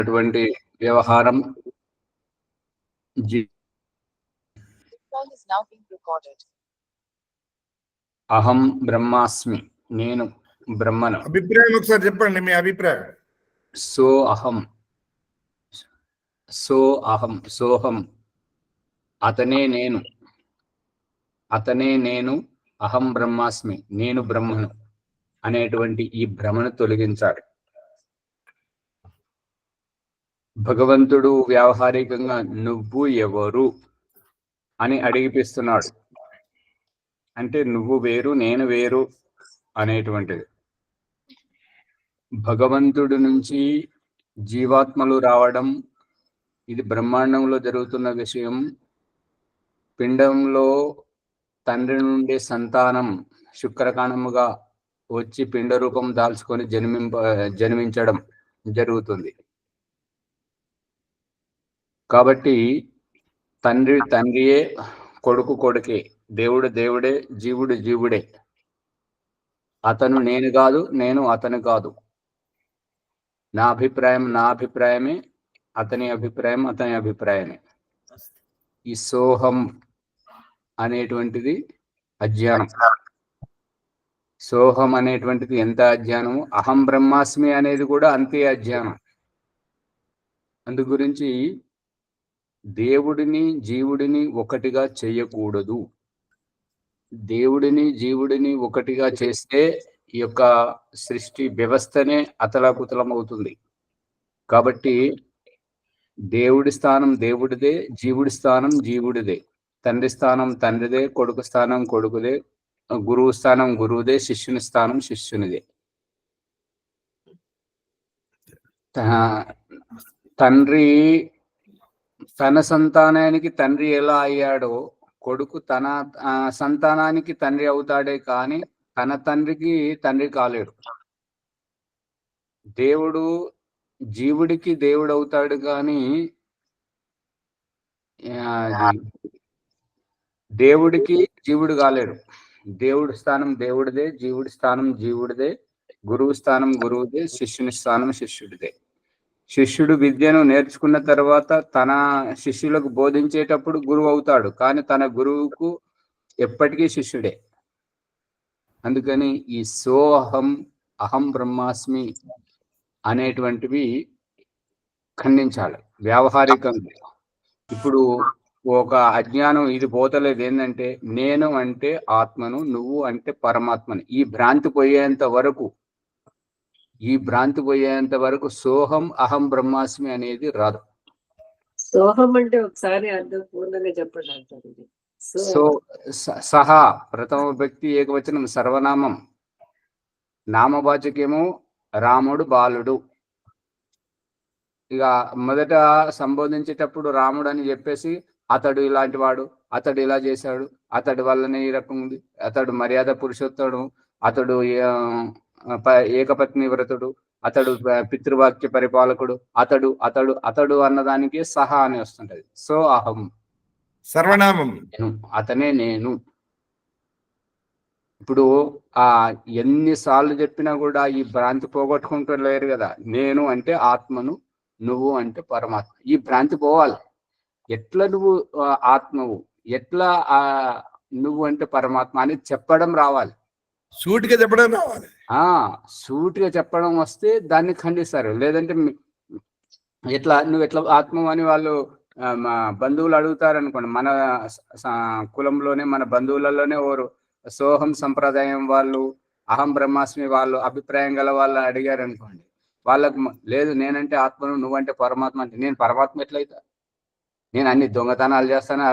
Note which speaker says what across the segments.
Speaker 1: అటువంటి వ్యవహారం అహం బ్రహ్మాస్మి, నేను బ్రహ్మను.
Speaker 2: అభిప్రాయం ఒకసారి చెప్పండి, మీ అభిప్రాయం.
Speaker 1: అహం సోహం, అతనే నేను, అతనే నేను, అహం బ్రహ్మాస్మి, నేను బ్రహ్మను అనేటువంటి ఈ భ్రమను తొలగించాలి. భగవంతుడు వ్యావహారికంగా నువ్వు ఎవరు అని అడిగిపిస్తున్నాడు. అంటే నువ్వు వేరు, నేను వేరు అనేటువంటిది. భగవంతుడి నుంచి జీవాత్మలు రావడం ఇది బ్రహ్మాండంలో జరుగుతున్న విషయం. పిండంలో తండ్రి నుండి సంతానం శుక్రకణముగా వచ్చి పిండ రూపం దాల్చుకొని జన్మించడం జరుగుతుంది. కాబట్టి తండ్రి తండ్రియే, కొడుకు కొడుకే, దేవుడు దేవుడే, జీవుడు జీవుడే. అతను నేను కాదు, నేను అతను కాదు. నా అభిప్రాయం నా అభిప్రాయమే, అతని అభిప్రాయం అతని అభిప్రాయమే. ఈ సోహం అనేటువంటిది అజ్ఞానం. సోహం అనేటువంటిది ఎంత అజ్ఞానము, అహం బ్రహ్మాస్మి అనేది కూడా అంతే అజ్ఞానం. అందు గురించి దేవుడిని జీవుడిని ఒకటిగా చేయకూడదు. దేవుడిని జీవుడిని ఒకటిగా చేస్తే ఈ యొక్క సృష్టి వ్యవస్థనే అతలాకుతలం అవుతుంది. కాబట్టి దేవుడి స్థానం దేవుడిదే, జీవుడి స్థానం జీవుడిదే, తండ్రి స్థానం తండ్రిదే, కొడుకు స్థానం కొడుకుదే, గురువు స్థానం గురువుదే, శిష్యుని స్థానం శిష్యునిదే. తండ్రి తన సంతానానికి తండ్రి ఎలా అయ్యాడో కొడుకు తన సంతానానికి తండ్రి అవుతాడే కానీ తన తండ్రికి తండ్రి కాలేడు. దేవుడు జీవుడికి దేవుడు అవుతాడు కానీ దేవుడికి జీవుడు కాలేడు. దేవుడి స్థానం దేవుడిదే, జీవుడి స్థానం జీవుడిదే, గురువు స్థానం గురువుదే, శిష్యుని స్థానం శిష్యుడిదే. శిష్యుడు విద్యను నేర్చుకున్న తర్వాత తన శిష్యులకు బోధించేటప్పుడు గురువు అవుతాడు, కానీ తన గురువుకు ఎప్పటికీ శిష్యుడే. అందుకని ఈ సోహం అహం బ్రహ్మాస్మి అనేటువంటివి ఖండించాలి వ్యావహారికంగా. ఇప్పుడు ఒక అజ్ఞానం ఇది పోతలేదు. ఏంటంటే నేను అంటే ఆత్మను, నువ్వు అంటే పరమాత్మని. ఈ భ్రాంతి పోయేంత వరకు సోహం అహం బ్రహ్మాస్మి అనేది రాదు.
Speaker 3: సోహం అంటే ఒకసారి అర్థం పూర్ణంగా చెప్పండి.
Speaker 1: సహా ప్రథమ వ్యక్తి ఏకవచనం, సర్వనామం. నామవాచకేమో రాముడు బాలుడు. ఇక మొదట సంబోధించేటప్పుడు రాముడు అని చెప్పేసి అతడు ఇలాంటి వాడు, అతడు ఇలా చేశాడు, అతడి వల్లనే ఈ రకం ఉంది, అతడు మర్యాద పురుషోత్తడు, అతడు ఏకపత్ని వ్రతుడు, అతడు పితృవాక్య పరిపాలకుడు, అతడు అతడు అతడు అన్నదానికి సహా అని వస్తుంటది. సో అహం
Speaker 2: సర్వనామం,
Speaker 1: అతనే నేను. ఇప్పుడు ఎన్నిసార్లు చెప్పినా కూడా ఈ భ్రాంతి పోగొట్టుకుంటూ లేరు కదా. నేను అంటే ఆత్మను, నువ్వు అంటే పరమాత్మ. ఈ భ్రాంతి పోవాలి. ఎట్లా నువ్వు ఆత్మవు, ఎట్లా నువ్వు అంటే పరమాత్మ అని చెప్పడం రావాలి.
Speaker 2: సూటిగా చెప్పడం రావాలి.
Speaker 1: సూటిగా చెప్పడం వస్తే దాన్ని ఖండిస్తారు. లేదంటే నువ్వు ఎట్లా ఆత్మ అని వాళ్ళు మా బంధువులు అడుగుతారు అనుకోండి. మన కులంలోనే మన బంధువులలోనే ఓరు సోహం సంప్రదాయం వాళ్ళు, అహం బ్రహ్మాస్మి వాళ్ళు, అభిప్రాయం గల వాళ్ళు అడిగారు అనుకోండి. వాళ్ళకు లేదు నేనంటే ఆత్మను, నువ్వంటే పరమాత్మ అంటే నేను పరమాత్మ ఎట్లయితా? నేను అన్ని దొంగతనాలు చేస్తాను,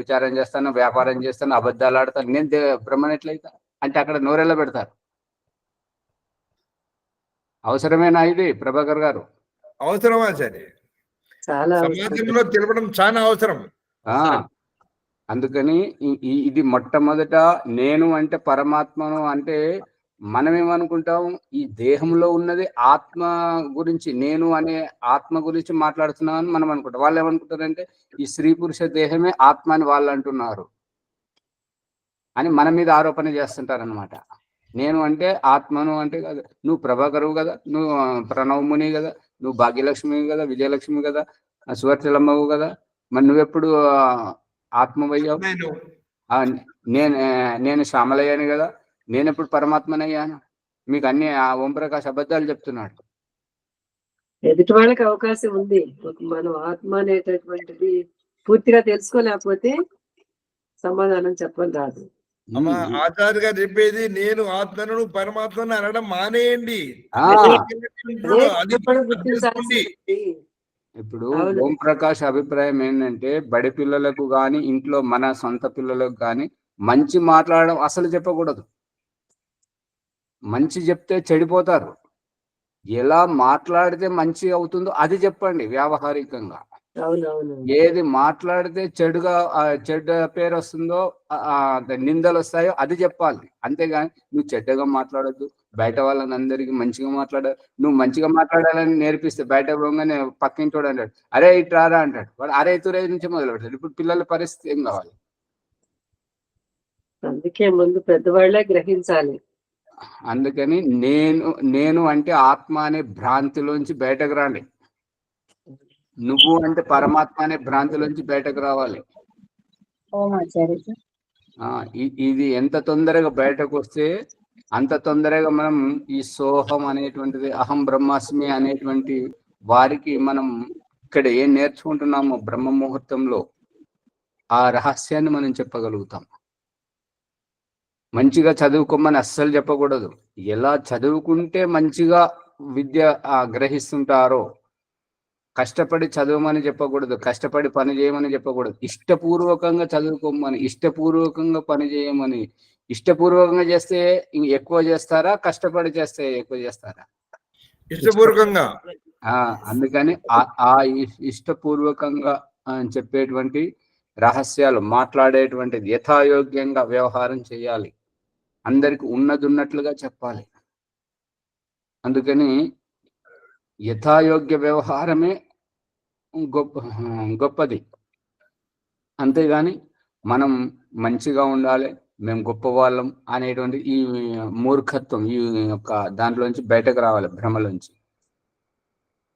Speaker 1: విచారం చేస్తాను, వ్యాపారం చేస్తాను, అబద్ధాలు ఆడతాను, నేను బ్రహ్మను ఎట్లయితా అంటే అక్కడ నోరెళ్ళ పెడతారు. అవసరమేనా ఇది ప్రభాకర్ గారు?
Speaker 2: అవసరమా సరే, సమాజంలో తెలపడం చాలా అవసరం.
Speaker 1: అందుకని ఇది మొట్టమొదట నేను అంటే పరమాత్మను అంటే మనమేమనుకుంటాం, ఈ దేహంలో ఉన్నది ఆత్మ గురించి, నేను అనే ఆత్మ గురించి మాట్లాడుతున్నామని మనం అనుకుంటాం. వాళ్ళు ఏమనుకుంటారంటే ఈ స్త్రీ పురుష దేహమే ఆత్మ అని వాళ్ళు అంటున్నారు అని మన మీద ఆరోపణ చేస్తుంటారు అనమాట. నేను అంటే ఆత్మను అంటే కదా, నువ్వు ప్రభాకరువు కదా, నువ్వు ప్రణవముని కదా, నువ్వు భాగ్యలక్ష్మి కదా, విజయలక్ష్మి కదా, సువర్చలమ్మవు కదా, మరి నువ్వెప్పుడు ఆత్మవయ్యావు?
Speaker 2: నేను
Speaker 1: నేను నేను శ్యామలయ్యాను కదా, నేను ఎప్పుడు పరమాత్మనయ్యాను? మీకు అన్ని ఆ ఓంప్రకాష్ అబద్ధాలు చెప్తున్నాడు.
Speaker 3: ఎదుటి వాళ్ళకి అవకాశం ఉంది. మనం ఆత్మ అనేటటువంటిది పూర్తిగా తెలుసుకోలేకపోతే సమాధానం చెప్పని రాదు.
Speaker 2: అమ్మా ఆచార్య గారు చెప్పేది నేను ఆత్మను పరమాత్మను అనడం మానేయండి. అది తెలుసుకోండి.
Speaker 1: ఇప్పుడు ఓంప్రకాష్ అభిప్రాయం ఏంటంటే బడి పిల్లలకు కానీ ఇంట్లో మన సొంత పిల్లలకు కానీ మంచి మాట్లాడడం అసలు చెప్పకూడదు. మంచి చెప్తే చెడిపోతారు. ఎలా మాట్లాడితే మంచి అవుతుందో అది చెప్పండి వ్యావహారికంగా. ఏది మాట్లాడితే చెడుగా చెడ్డ పేరు వస్తుందో నిందలు వస్తాయో అది చెప్పాలి. అంతేగాని నువ్వు చెడ్డగా మాట్లాడద్దు, బయట వాళ్ళని అందరికీ మంచిగా నువ్వు మంచిగా మాట్లాడాలని నేర్పిస్తే బయట పోగానే పక్కింటోడు అంటాడు అరే ఇట్రారా అంటాడు, వాడు అరే తురే నుంచి మొదలు పెడతాడు. ఇప్పుడు పిల్లల పరిస్థితి ఏం కావాలి?
Speaker 3: అందుకే ముందు పెద్దవాళ్లే గ్రహించాలి.
Speaker 1: అందుకని నేను అంటే ఆత్మ అనే భ్రాంతిలోంచి బయటకు రాండి. నువ్వు అంటే పరమాత్మ అనే భ్రాంతిలోంచి బయటకు రావాలి. ఇది ఎంత తొందరగా బయటకు వస్తే అంత తొందరగా మనం ఈ సోహం అనేటువంటిది, అహం బ్రహ్మాస్మి అనేటువంటి వారికి మనం ఇక్కడ ఏం నేర్చుకుంటున్నామో బ్రహ్మ ముహూర్తంలో ఆ రహస్యాన్ని మనం చెప్పగలుగుతాం. మంచిగా చదువుకోమని అస్సలు చెప్పకూడదు. ఎలా చదువుకుంటే మంచిగా విద్య గ్రహిస్తుంటారో కష్టపడి చదవమని చెప్పకూడదు, కష్టపడి పని చేయమని చెప్పకూడదు. ఇష్టపూర్వకంగా చదువుకోమని, ఇష్టపూర్వకంగా పని చేయమని. ఇష్టపూర్వకంగా చేస్తే ఎక్కువ చేస్తారా, కష్టపడి చేస్తే ఎక్కువ చేస్తారా?
Speaker 2: ఇష్టపూర్వకంగా.
Speaker 1: అందుకని ఆ ఇష్టపూర్వకంగా చెప్పేటువంటి రహస్యాలు మాట్లాడేటువంటిది యథాయోగ్యంగా వ్యవహారం చేయాలి. అందరికి ఉన్నట్లుగా చెప్పాలి. అందుకని యథాయోగ్య వ్యవహారమే గొప్పది. అంతేగాని మనం మంచిగా ఉండాలి, మేము గొప్ప వాళ్ళం అనేటువంటి ఈ మూర్ఖత్వం, ఈ యొక్క దాంట్లోంచి బయటకు రావాలి, భ్రమలోంచి.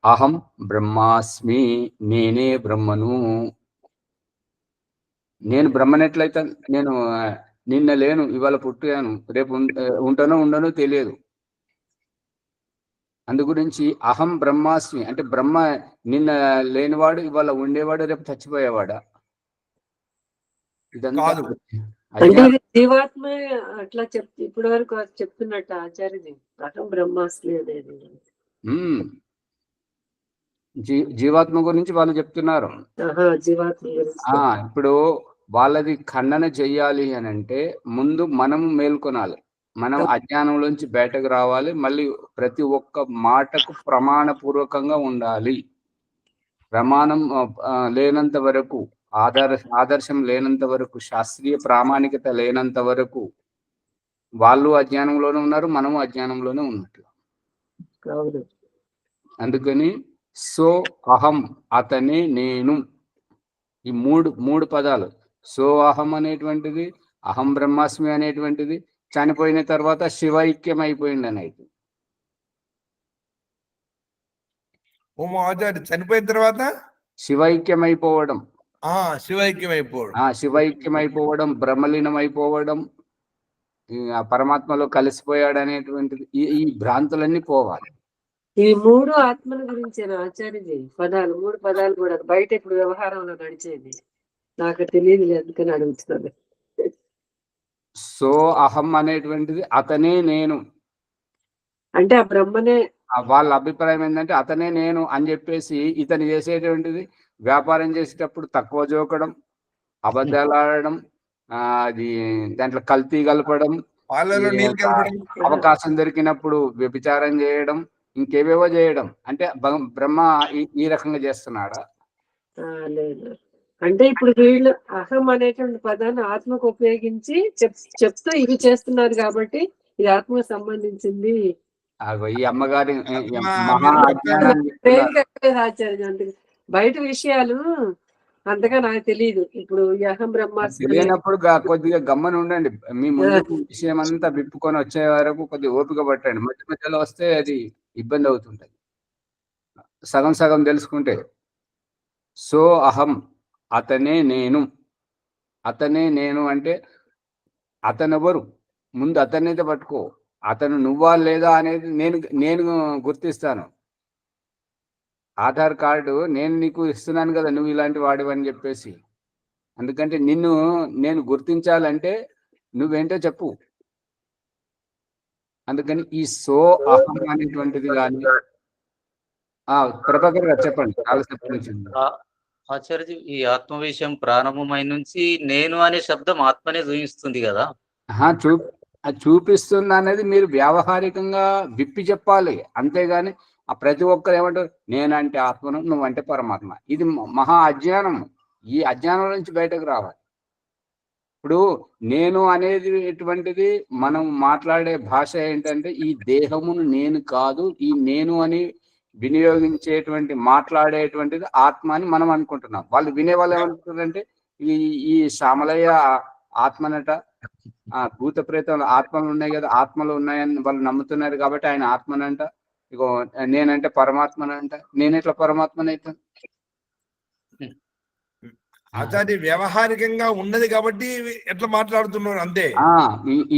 Speaker 1: అహం బ్రహ్మాస్మి, నేనే బ్రహ్మను. నేను బ్రహ్మనెట్లయితే నేను నిన్న లేను, ఇవాళ పుట్టాను, రేపు ఉంటానో ఉండనో తెలియదు. అందు గురించి అహం బ్రహ్మాస్మి అంటే బ్రహ్మ నిన్న లేనివాడు ఇవాళ ఉండేవాడు, రేపు చచ్చిపోయేవాడా? ఇదంతా
Speaker 3: జీవాత్మ అట్లా ఇప్పటి వరకు చెప్తున్నట్టు ఆచార్యజీ అహం బ్రహ్మాస్మి అనేది.
Speaker 1: జీవాత్మ గురించి వాళ్ళు చెప్తున్నారు. ఇప్పుడు వాళ్ళది ఖండన చెయ్యాలి అని అంటే ముందు మనం మేల్కొనాలి, మనం అజ్ఞానంలోంచి బయటకు రావాలి. మళ్ళీ ప్రతి ఒక్క మాటకు ప్రమాణపూర్వకంగా ఉండాలి. ప్రమాణం లేనంత వరకు, ఆదర్శం లేనంత వరకు, శాస్త్రీయ ప్రామాణికత లేనంత వరకు వాళ్ళు అజ్ఞానంలోనే ఉన్నారు, మనము అజ్ఞానంలోనే ఉన్నట్లు. అందుకని సో అహం అతనే నేను, ఈ మూడు పదాలు. సో అహం అనేటువంటిది, అహం బ్రహ్మాస్మి అనేటువంటిది చనిపోయిన తర్వాత శివైక్యం అయిపోయింది అని అయితే.
Speaker 2: చనిపోయిన తర్వాత
Speaker 1: శివైక్యం అయిపోవడం,
Speaker 2: శివైక్యం
Speaker 1: అయిపోవడం, బ్రహ్మలీనం అయిపోవడం, పరమాత్మలో కలిసిపోయాడు అనేటువంటిది, ఈ భ్రాంతులన్నీ పోవాలి.
Speaker 3: ఈ మూడు ఆత్మల గురించి ఆచార్యజీ పదాలు, మూడు పదాలు కూడా బయట ఇప్పుడు వ్యవహారంలో నడిచేది నాకు తెలియదు, ఎందుకని అడుగుతున్నాను.
Speaker 1: సో అహం అనేటువంటిది అతనే నేను
Speaker 3: అంటే ఆ బ్రహ్మనే.
Speaker 1: వాళ్ళ అభిప్రాయం ఏంటంటే అతనే నేను అని చెప్పేసి ఇతను చేసేటువంటిది వ్యాపారం చేసేటప్పుడు తక్కువ జోకడం, అబద్ధాలు ఆడడం, అది దాంట్లో కల్తీ కలపడం, అవకాశం దొరికినప్పుడు వ్యభిచారం చేయడం, ఇంకేవేవో చేయడం. అంటే బ్రహ్మ ఈ రకంగా చేస్తున్నాడా?
Speaker 3: లేదు. అంటే ఇప్పుడు వీళ్ళు అహం అనేటువంటి పదాన్ని ఆత్మకు ఉపయోగించి చెప్తూ ఇవి చేస్తున్నారు కాబట్టి ఇది ఆత్మకు సంబంధించింది.
Speaker 1: ఈ అమ్మగారి
Speaker 3: బయట విషయాలు అంతగా నాకు తెలియదు. ఇప్పుడు అహం బ్రహ్మాస్మి
Speaker 1: తెలియనప్పుడు కొద్దిగా గమ్మని ఉండండి. మీ ముందు విషయం అంతా విప్పుకొని వచ్చే వరకు కొద్దిగా ఓపిక పట్టండి. మధ్య మధ్యలో వస్తే అది ఇబ్బంది అవుతుంటది. సగం సగం తెలుసుకుంటే, సో అహం అతనే నేను. అతనే నేను అంటే అతనెవరు? ముందు అతన్నైతే పట్టుకో. అతను నువ్వా లేదా అనేది నేను గుర్తిస్తాను. ఆధార్ కార్డు నేను నీకు ఇస్తున్నాను కదా, నువ్వు ఇలాంటి వాడివని చెప్పేసి. అందుకంటే నేను గుర్తించాలంటే నువ్వేంటో చెప్పు. అందుకని ఈ సో అహం అనేటువంటిది కానీ ప్రభాకర్ గారు చెప్పండి. కాలశక్తి నుంచి.
Speaker 4: ఆచార్యజీ, ఈ ఆత్మ విషయం ప్రారంభమై నుంచి నేను అనే శబ్దం ఆత్మనే చూపిస్తుంది కదా.
Speaker 1: చూపిస్తుంది అనేది మీరు వ్యావహారికంగా విప్పి చెప్పాలి. అంతేగాని ప్రతి ఒక్కరు ఏమంటారు, నేనంటే ఆత్మను, నువ్వంటే పరమాత్మ. ఇది మహా అజ్ఞానం. ఈ అజ్ఞానం నుంచి బయటకు రావాలి. ఇప్పుడు నేను అనేది ఎటువంటిది, మనం మాట్లాడే భాష ఏంటంటే ఈ దేహమును నేను కాదు, ఈ నేను అని వినియోగించేటువంటి మాట్లాడేటువంటిది ఆత్మ అని మనం అనుకుంటున్నాం. వాళ్ళు వినేవాళ్ళు ఏమనుకుంటారంటే ఈ శ్యామలయ్య ఆత్మనట, భూత ప్రేతం ఆత్మలు ఉన్నాయి కదా, ఆత్మలు ఉన్నాయని వాళ్ళు నమ్ముతున్నారు కాబట్టి ఆయన ఆత్మనంట. ఇగో నేనంటే పరమాత్మనంట. నేను ఎట్లా పరమాత్మనైతాను?
Speaker 2: ఆచార్య వ్యవహారికంగా ఉన్నది కాబట్టి ఎట్లా మాట్లాడుతున్నారు అంతే.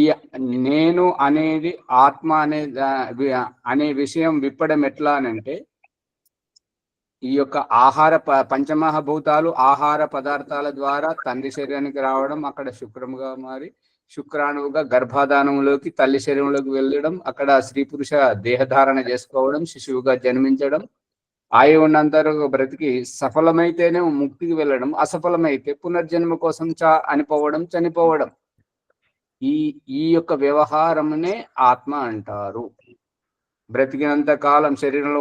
Speaker 1: ఈ నేను అనేది ఆత్మ అనే విషయం విప్పడం ఎట్లా అనంటే, ఈ యొక్క పంచమహాభూతాలు ఆహార పదార్థాల ద్వారా తండ్రి శరీరానికి రావడం, అక్కడ శుక్రముగా మారి శుక్రాణువుగా గర్భాధానంలోకి తల్లి శరీరంలోకి వెళ్ళడం, అక్కడ స్త్రీ పురుష దేహధారణ చేసుకోవడం, శిశువుగా జన్మించడం, ఆయువు ఉన్నంతరు బ్రతికి సఫలమైతేనే ముక్తికి వెళ్ళడం, అసఫలమైతే పునర్జన్మ కోసం అనిపోవడం, చనిపోవడం. ఈ యొక్క వ్యవహారమునే ఆత్మ అంటారు. బ్రతికినంత కాలం శరీరంలో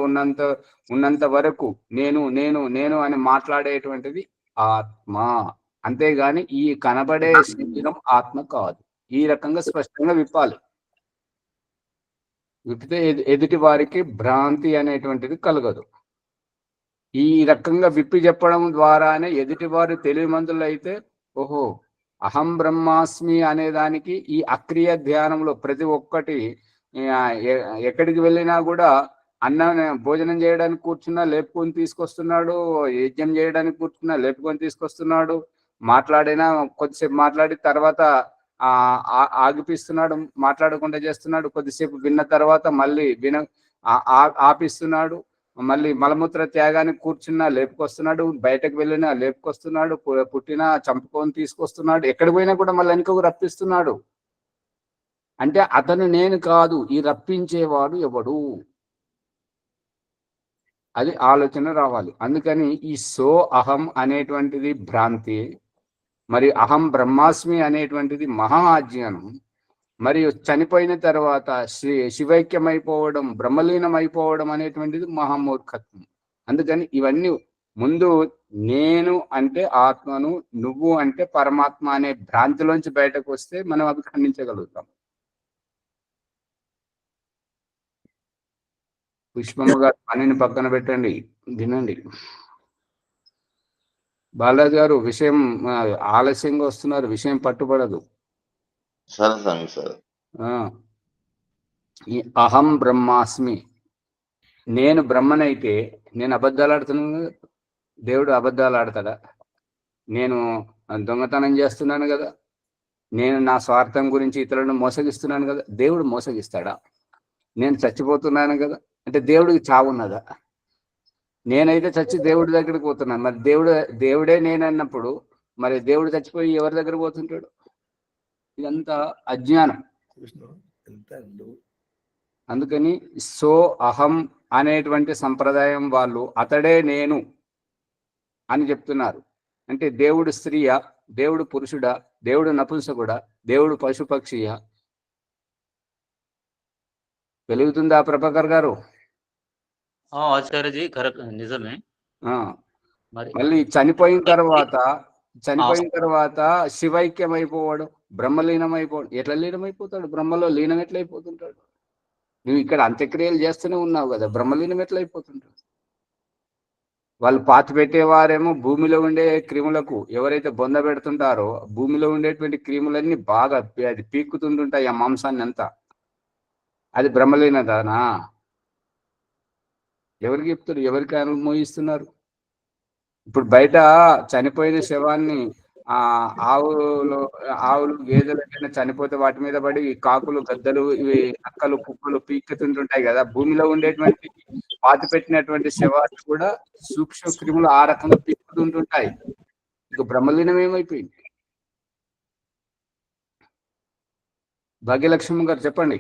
Speaker 1: ఉన్నంత వరకు నేను నేను నేను అని మాట్లాడేటువంటిది ఆత్మ. అంతేగాని ఈ కనబడే శరీరం ఆత్మ కాదు. ఈ రకంగా స్పష్టంగా విప్పాలి. విప్పితే ఎదుటి వారికి భ్రాంతి అనేటువంటిది కలగదు. ఈ రకంగా విప్పి చెప్పడం ద్వారానే ఎదుటివారు తెలివిమంతులు అయితే, ఓహో అహం బ్రహ్మాస్మి అనే దానికి ఈ అక్రియ ధ్యానంలో ప్రతి ఒక్కటి ఎక్కడికి వెళ్ళినా కూడా భోజనం చేయడానికి కూర్చున్నా లేపుకొని తీసుకొస్తున్నాడు, యజ్ఞం చేయడానికి కూర్చున్నా లేపుకొని తీసుకొస్తున్నాడు, మాట్లాడినా కొద్దిసేపు మాట్లాడి తర్వాత ఆగిపిస్తున్నాడు, మాట్లాడకుండా చేస్తున్నాడు, కొద్దిసేపు విన్న తర్వాత మళ్ళీ ఆపిస్తున్నాడు, మళ్ళీ మలమూత్ర త్యాగానికి కూర్చున్నా లేపుకొస్తున్నాడు, బయటకు వెళ్ళినా లేపుకొస్తున్నాడు, పుట్టినా చంపుకొని తీసుకొస్తున్నాడు, ఎక్కడికి పోయినా కూడా మళ్ళీ ఇంకొక రప్పిస్తున్నాడు. అంటే అతను నేను కాదు, ఈ రప్పించేవాడు ఎవడు, అది ఆలోచన రావాలి. అందుకని ఈ సో అహం అనేటువంటిది భ్రాంతి, మరి అహం బ్రహ్మాస్మి అనేటువంటిది మహా అజ్ఞానం, మరియు చనిపోయిన తర్వాత శివైక్యమైపోవడం, బ్రహ్మలీనం అయిపోవడం అనేటువంటిది మహామూర్ఖత్వం. అందుకని ఇవన్నీ ముందు నేను అంటే ఆత్మను, నువ్వు అంటే పరమాత్మ అనే భ్రాంతిలోంచి బయటకు వస్తే మనం అవి ఖండించగలుగుతాం. పుష్పమ్మ గారు పనిని పక్కన పెట్టండి, వినండి. బాలాజీ గారు విషయం ఆలస్యంగా వస్తున్నారు, విషయం పట్టుబడదు. ఈ అహం బ్రహ్మాస్మి, నేను బ్రహ్మనైతే నేను అబద్ధాలు ఆడుతున్నాను కదా, దేవుడు అబద్ధాలు ఆడతాడా? నేను దొంగతనం చేస్తున్నాను కదా, నేను నా స్వార్థం గురించి ఇతరులను మోసగిస్తున్నాను కదా, దేవుడు మోసగిస్తాడా? నేను చచ్చిపోతున్నాను కదా, అంటే దేవుడికి చావున్నదా? నేనైతే చచ్చి దేవుడి దగ్గరికి పోతున్నాను, మరి దేవుడే నేనన్నప్పుడు మరి దేవుడు చచ్చిపోయి ఎవరి దగ్గర పోతుంటాడు? ఇదంతా అజ్ఞానం. అందుకని సో అహం అనేటువంటి సంప్రదాయం వాళ్ళు అతడే నేను అని చెప్తున్నారు. అంటే దేవుడు స్త్రీయా, దేవుడు పురుషుడా, దేవుడు నపుంసకుడా, దేవుడు పశుపక్షియా? వెలుగుతుందా ప్రభాకర్ గారు?
Speaker 4: ఆచార్యజీ కరెక్ట్, నిజమే.
Speaker 1: మళ్ళీ చనిపోయిన తర్వాత శివైక్యం అయిపోవడం, బ్రహ్మలీనం అయిపోవడం. ఎట్లా లీనమైపోతాడు? బ్రహ్మలో లీనం ఎట్లా అయిపోతుంటాడు? నువ్వు ఇక్కడ అంత్యక్రియలు చేస్తూనే ఉన్నావు కదా, బ్రహ్మలీనం ఎట్లా అయిపోతుంటాడు? వాళ్ళు పాతి పెట్టేవారేమో భూమిలో ఉండే క్రిములకు, ఎవరైతే బొంద పెడుతుంటారో భూమిలో ఉండేటువంటి క్రిములన్నీ బాగా అది పీక్కుతుంటుంటాయి ఆ మాంసాన్ని అంతా. అది బ్రహ్మలీనదానా? ఎవరికి చెప్తారు? ఎవరికి అనుమోయిస్తున్నారు? ఇప్పుడు బయట చనిపోయిన శవాన్ని ఆవులు గేదెలు ఏదైనా చనిపోతే వాటి మీద పడి కాకులు గద్దలు ఇవి నక్కలు కుక్కలు పీక్కుతుంటుంటాయి కదా. భూమిలో ఉండేటువంటి పాతి పెట్టినటువంటి శవాలు కూడా సూక్ష్మ క్రిములు ఆ రకంగా పీక్కుతుంటుంటాయి. ఇక బ్రహ్మలీనం ఏమైపోయింది? భాగ్యలక్ష్మి గారు చెప్పండి.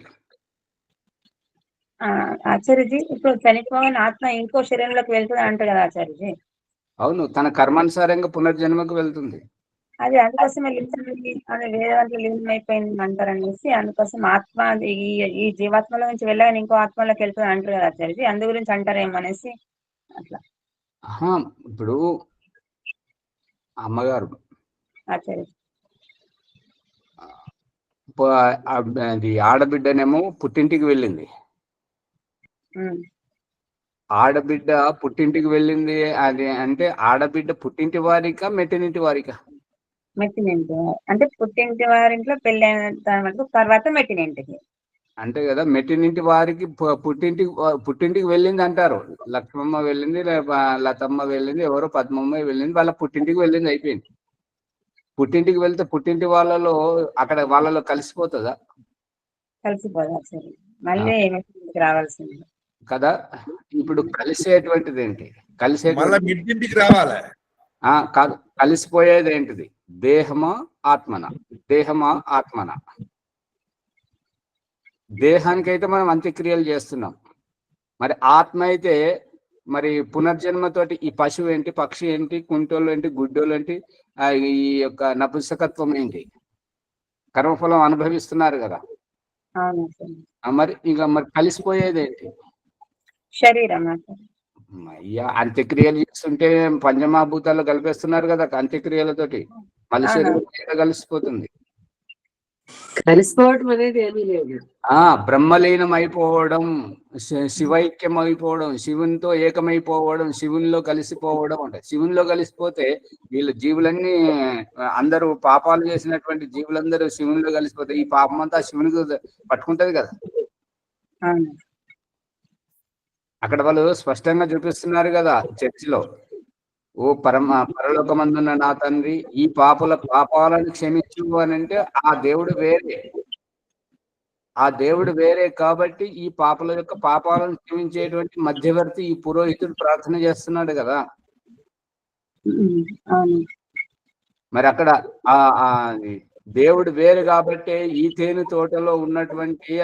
Speaker 5: ఆచార్యజీ, ఇప్పుడు చనిపోయిన ఆత్మ ఇంకో శరీరంలోకి వెళ్తుంది అంటారు కదా ఆచార్యజీ.
Speaker 1: అవును, తన కర్మానుసారంగా పునర్జన్మకు వెళ్తుంది.
Speaker 5: అది అందుకోసమే అది వేరే దాంట్లో లీనమైపోయింది అంటారనేసి, అందుకోసం ఆత్మ ఈ జీవాత్మలో నుంచి వెళ్ళగానే ఇంకో ఆత్మలోకి వెళ్తుంది అంటారు కదా ఆచార్యజీ. అందు గురించి అంటారేమో అనేసి అట్లా.
Speaker 1: ఇప్పుడు అమ్మగారు
Speaker 5: ఆచార్యజీ
Speaker 1: అది ఆడబిడ్డనేమో పుట్టింటికి వెళ్ళింది. ఆడబిడ్డ పుట్టింటికి వెళ్ళింది అది అంటే ఆడబిడ్డ పుట్టింటి వారికా మెట్టినింటి వారికా?
Speaker 5: మెట్టినింటి, అంటే పుట్టింటి వారింట్లో పెళ్ళైన తర్వాత మెట్టినింటికి.
Speaker 1: అంతే కదా, మెట్టినింటి వారికి పుట్టింటికి వెళ్ళింది అంటారు. లక్ష్మమ్మ వెళ్ళింది, లతమ్మ వెళ్ళింది, ఎవరో పద్మమ్మ వెళ్ళింది, వాళ్ళ పుట్టింటికి వెళ్ళింది, అయిపోయింది. పుట్టింటికి వెళ్తే పుట్టింటి వాళ్ళలో అక్కడ వాళ్ళలో కలిసిపోతుందా?
Speaker 5: కలిసిపోదా సరే, మళ్ళీ మెట్టినింటికి రావాల్సింది
Speaker 1: కదా. ఇప్పుడు కలిసేటువంటిది ఏంటి?
Speaker 2: మళ్ళా మిట్టింటికి రావాలి
Speaker 1: కాదు, కలిసిపోయేది ఏంటిది? దేహమా ఆత్మన? దేహమా ఆత్మన? దేహానికైతే మనం అంత్యక్రియలు చేస్తున్నాం. మరి ఆత్మ అయితే మరి పునర్జన్మతోటి ఈ పశువు ఏంటి, పక్షి ఏంటి, కుంటోళ్ళు ఏంటి, గుడ్డోళ్ళు ఏంటి, ఈ యొక్క నపుంసకత్వం ఏంటి? కర్మఫలం అనుభవిస్తున్నారు కదా. మరి కలిసిపోయేది ఏంటి?
Speaker 5: శరీరం.
Speaker 1: అయ్యా, అంత్యక్రియలు చేస్తుంటే పంచమహాభూతాలు కలిపేస్తున్నారు కదా అంత్యక్రియలతోటి. మళ్ళీ శరీరం కలిసిపోతుంది.
Speaker 3: కలిసిపోవడం అనేది ఏమీ లేదు.
Speaker 1: బ్రహ్మలీనం అయిపోవడం, శివైక్యం అయిపోవడం, శివునితో ఏకమైపోవడం, శివునిలో కలిసిపోవడం అంటే. శివునిలో కలిసిపోతే వీళ్ళు జీవులన్నీ అందరూ పాపాలు చేసినటువంటి జీవులందరూ శివునిలో కలిసిపోతే ఈ పాపం అంతా శివునికి పట్టుకుంటది కదా. అక్కడ వాళ్ళు స్పష్టంగా చూపిస్తున్నారు కదా చర్చిలో, ఓ పరలోకమందున్న నా తండ్రి, ఈ పాపాలను క్షమించు అని అంటే ఆ దేవుడు వేరే. ఆ దేవుడు వేరే కాబట్టి ఈ పాపాలను క్షమించేటువంటి మధ్యవర్తి ఈ పురోహితుడు ప్రార్థన చేస్తున్నాడు కదా. మరి అక్కడ దేవుడు వేరు కాబట్టి ఈ తేనె తోటలో ఉన్నటువంటి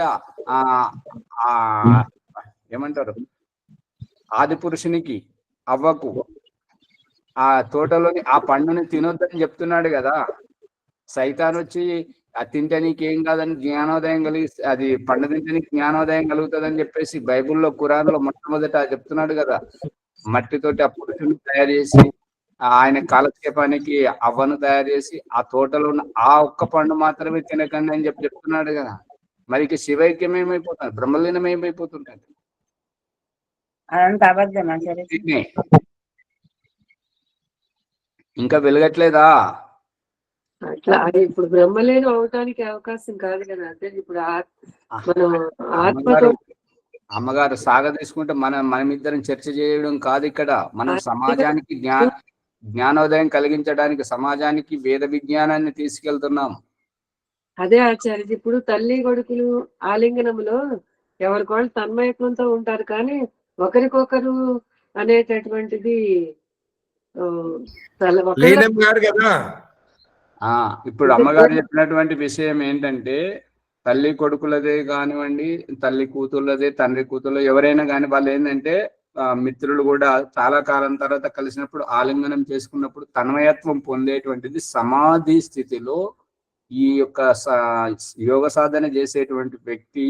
Speaker 1: ఏమంటారు, ఆది పురుషునికి అవ్వకు ఆ తోటలోని ఆ పండుని తినొద్దని చెప్తున్నాడు కదా. సైతాన్ వచ్చి అది తింటే నీకేం కాదని జ్ఞానోదయం అది పండు తింటే నీకు జ్ఞానోదయం కలుగుతుందని చెప్పేసి బైబుల్లో ఖురాన్లో మొట్టమొదట చెప్తున్నాడు కదా. మట్టితోటి ఆ పురుషుని తయారు చేసి ఆయన కాలక్షేపానికి అవ్వను తయారు చేసి ఆ తోటలో ఉన్న ఆ ఒక్క పండు మాత్రమే తినకండి అని చెప్తున్నాడు కదా. మరి ఇక శివైక్యం ఏమైపోతుంది? బ్రహ్మలీనం ఏమైపోతుంటది?
Speaker 5: అదంతా అబద్ధం.
Speaker 1: ఇంకా వెలగట్లేదా?
Speaker 3: అట్లా అది ఇప్పుడు బ్రహ్మలీనం అవటానికి అవకాశం కాదు కదా. అంటే ఇప్పుడు
Speaker 1: అమ్మగారు సాగ తీసుకుంటే మనమిద్దరం చర్చ చేయడం కాదు ఇక్కడ. మనం సమాజానికి జ్ఞానోదయం కలిగించడానికి, సమాజానికి వేద విజ్ఞానాన్ని తీసుకెళ్తున్నాం.
Speaker 3: అదే ఆచార్య, ఇప్పుడు తల్లి కొడుకులు ఆలింగనంలో ఎవరికోళ్ళు తన్మయత్వంతో ఉంటారు, కానీ ఒకరికొకరు అనేటటువంటిది
Speaker 1: ఇప్పుడు అమ్మగారు చెప్పినటువంటి విషయం ఏంటంటే, తల్లి కొడుకులదే కానివ్వండి, తల్లి కూతుళ్ళదే, తండ్రి కూతుళ్ళు ఎవరైనా కానీ వాళ్ళు ఏంటంటే మిత్రులు కూడా చాలా కాలం తర్వాత కలిసినప్పుడు ఆలింగనం చేసుకున్నప్పుడు తన్మయత్వం పొందేటువంటిది సమాధి స్థితిలో ఈ యొక్క యోగ సాధన చేసేటువంటి వ్యక్తి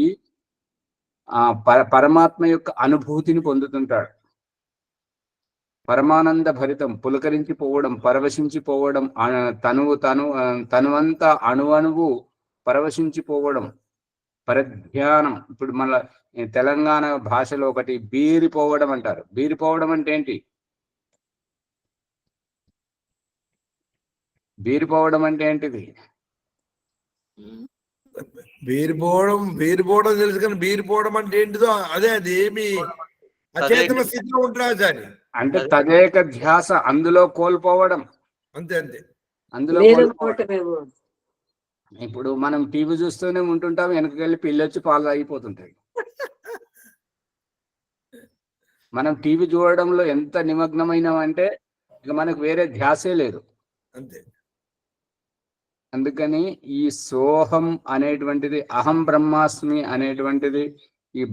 Speaker 1: పరమాత్మ యొక్క అనుభూతిని పొందుతుంటాడు. పరమానంద భరితం, పులకరించిపోవడం, పరవశించిపోవడం, తనువంతా అణువణువు పరవశించిపోవడం, పరజ్ఞానం. ఇప్పుడు మన తెలంగాణ భాషలో ఒకటి బీరిపోవడం అంటారు. బీరిపోవడం అంటే ఏంటి? బీరిపోవడం అంటే ఏంటిది?
Speaker 2: బీరిపోవడం తెలుసు, కానీ బీరిపోవడం అంటే ఏంటిదో అదే, అది ఏమి అచేతన స్థితిలో ఉంటారు ఆచార్య.
Speaker 1: అంటే తదేక ధ్యాస, అందులో కోల్పోవడం,
Speaker 2: అంతే అంతే.
Speaker 1: అందులో
Speaker 3: నేను
Speaker 1: కోల్పోవడం.
Speaker 3: అనుకోవటమేమో.
Speaker 1: ఇప్పుడు మనం టీవీ చూస్తూనే ఉంటుంటాం, వెనకకి వెళ్ళి పిల్లొచ్చి పాలు తాగిపోతుంటాయి. మనం టీవీ చూడడంలో ఎంత నిమగ్నమైనామంటే ఇక మనకు వేరే ధ్యాసే లేదు.
Speaker 2: అంతే.
Speaker 1: అందుకని ఈ సోహం అనేటువంటిది, అహం బ్రహ్మాస్మి అనేటువంటిది, ఈ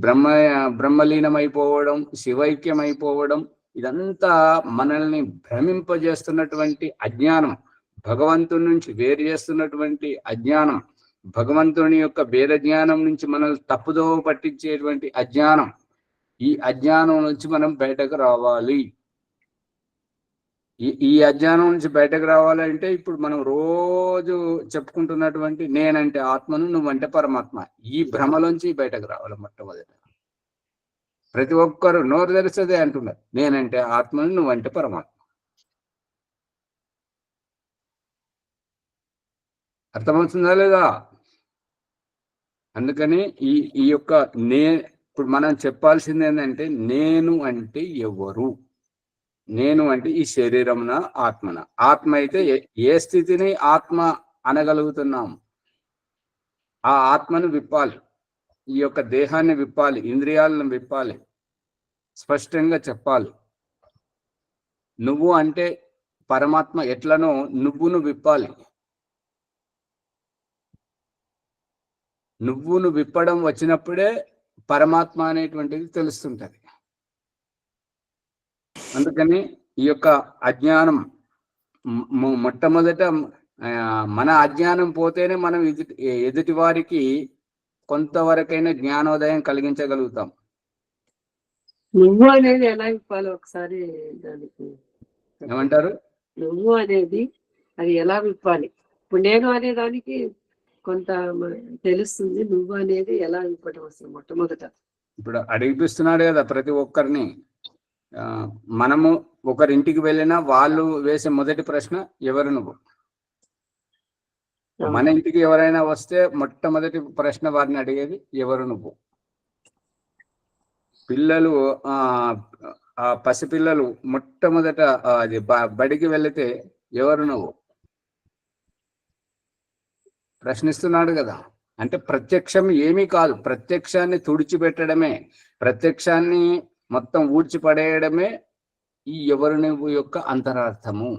Speaker 1: బ్రహ్మలీనమైపోవడం, శివైక్యమైపోవడం, ఇదంతా మనల్ని భ్రమింపజేస్తున్నటువంటి అజ్ఞానం, భగవంతుడి నుంచి వేరు చేస్తున్నటువంటి అజ్ఞానం, భగవంతుని యొక్క భేద జ్ఞానం నుంచి మనల్ని తప్పుదోవ పట్టించేటువంటి అజ్ఞానం. ఈ అజ్ఞానం నుంచి మనం బయటకు రావాలి. ఈ అజ్ఞానం నుంచి బయటకు రావాలంటే ఇప్పుడు మనం రోజు చెప్పుకుంటున్నటువంటి నేనంటే ఆత్మను, నువ్వంటే పరమాత్మ, ఈ భ్రమలోంచి బయటకు రావాలి. మొట్టమొదట ప్రతి ఒక్కరు నోరు తెరిచేదే అంటున్నారు, నేనంటే ఆత్మను, నువ్వంటే పరమాత్మ. అర్థమవుతుందా లేదా? అందుకని ఈ యొక్క ఇప్పుడు మనం చెప్పాల్సింది ఏంటంటే, నేను అంటే ఎవరు? నేను అంటే ఈ శరీరమున, ఆత్మన. ఆత్మ అయితే ఏ స్థితిని ఆత్మ అనగలుగుతున్నాం? ఆ ఆత్మను విప్పాలి, ఈ యొక్క దేహాన్ని విప్పాలి, ఇంద్రియాలను విప్పాలి, స్పష్టంగా చెప్పాలి. నువ్వు అంటే పరమాత్మ ఎట్లనో నువ్వును విప్పాలి. నువ్వును విప్పడం వచ్చినప్పుడే పరమాత్మ అనేటువంటిది తెలుస్తుంటది. అందుకని ఈ యొక్క అజ్ఞానం మొట్టమొదట మన అజ్ఞానం పోతేనే మనం ఎదుటి వారికి కొంతవరకైనా జ్ఞానోదయం కలిగించగలుగుతాం.
Speaker 3: నువ్వు అనేది ఎలా విప్పాలి ఒకసారి దానికి
Speaker 1: ఏమంటారు?
Speaker 3: నువ్వు అనేది అది ఎలా విప్పాలి? ఇప్పుడు నేను అనే దానికి కొంత తెలుస్తుంది, నువ్వు అనేది ఎలా విప్పటం అసలు మొట్టమొదట?
Speaker 1: ఇప్పుడు అడిగిపిస్తున్నాడు కదా ప్రతి ఒక్కరిని. మనము ఒకరింటికి వెళ్ళినా వాళ్ళు వేసే మొదటి ప్రశ్న, ఎవరు నువ్వు? మన ఇంటికి ఎవరైనా వస్తే మొట్టమొదటి ప్రశ్న వారిని అడిగేది, ఎవరు నువ్వు? పిల్లలు, పసిపిల్లలు మొట్టమొదట అది బడికి వెళితే ఎవరు నువ్వు ప్రశ్నిస్తున్నాడు కదా. అంటే ప్రత్యక్షం ఏమీ కాదు, ప్రత్యక్షాన్ని తుడిచిపెట్టడమే, ప్రత్యక్షాన్ని మొత్తం ఊడ్చిపడేయడమే ఈ ఎవరు నువ్వు యొక్క అంతరార్థము.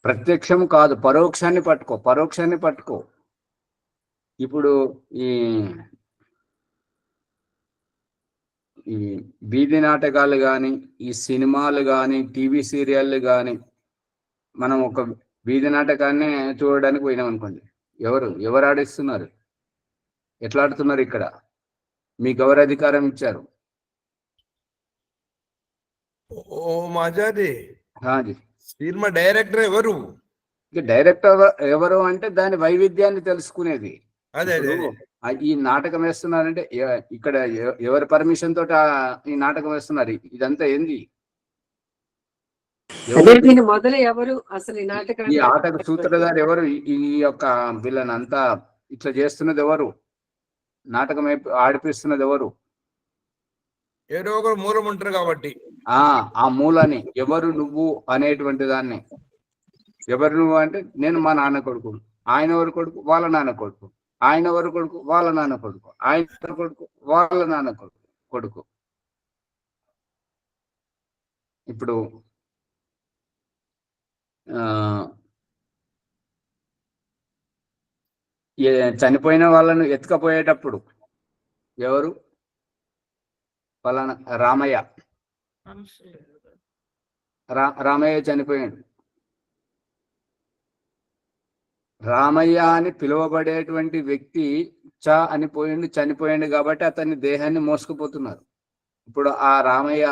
Speaker 1: ప్రత్యక్షం కాదు, పరోక్షాన్ని పట్టుకో, పరోక్షాన్ని పట్టుకో. ఇప్పుడు ఈ వీధి నాటకాలు కానీ, ఈ సినిమాలు కానీ, టీవీ సీరియళ్ళు కానీ, మనం ఒక వీధి నాటకాన్ని చూడడానికి పోయినాం అనుకోండి, ఎవరు ఆడిస్తున్నారు? ఎట్లా ఆడుతున్నారు? ఇక్కడ మీకు ఎవరు అధికారం ఇచ్చారు?
Speaker 2: ఓ మాజాది, సినిమా డైరెక్టర్ ఎవరు?
Speaker 1: డైరెక్టర్ ఎవరు అంటే దాని వైవిధ్యాన్ని తెలుసుకునేది.
Speaker 2: అదే
Speaker 1: ఈ నాటకం వేస్తున్నారంటే ఇక్కడ ఎవరి పర్మిషన్ తోటి ఈ నాటకం వేస్తున్నారు? ఇదంతా ఏంది?
Speaker 3: మొదలు ఎవరు అసలు ఈ నాటకం?
Speaker 1: ఈ ఆటక సూత్రధారు ఎవరు? ఈ యొక్క వీళ్ళని అంతా ఇట్లా చేస్తున్నది ఎవరు? నాటకం ఆడిపిస్తున్నది ఎవరు?
Speaker 2: ఏదో ఒకరు మూలం ఉంటారు కాబట్టి
Speaker 1: ఆ మూలని ఎవరు నువ్వు అనేటువంటి దాన్ని, ఎవరు నువ్వు అంటే, నేను మా నాన్న కొడుకు, ఆయన ఎవరు కొడుకు? వాళ్ళ నాన్న కొడుకు, ఆయన ఎవరు కొడుకు? వాళ్ళ నాన్న కొడుకు, ఆయన ఎవరు కొడుకు? వాళ్ళ నాన్న కొడుకు. ఇప్పుడు చనిపోయిన వాళ్ళను ఎత్తుకపోయేటప్పుడు ఎవరు? పలానా రామయ్య, రామయ్య చనిపోయాడు. రామయ్య అని పిలువబడేటువంటి వ్యక్తి అని చనిపోయిండు కాబట్టి అతని దేహాన్ని మోసుకుపోతున్నారు. ఇప్పుడు ఆ రామయ్య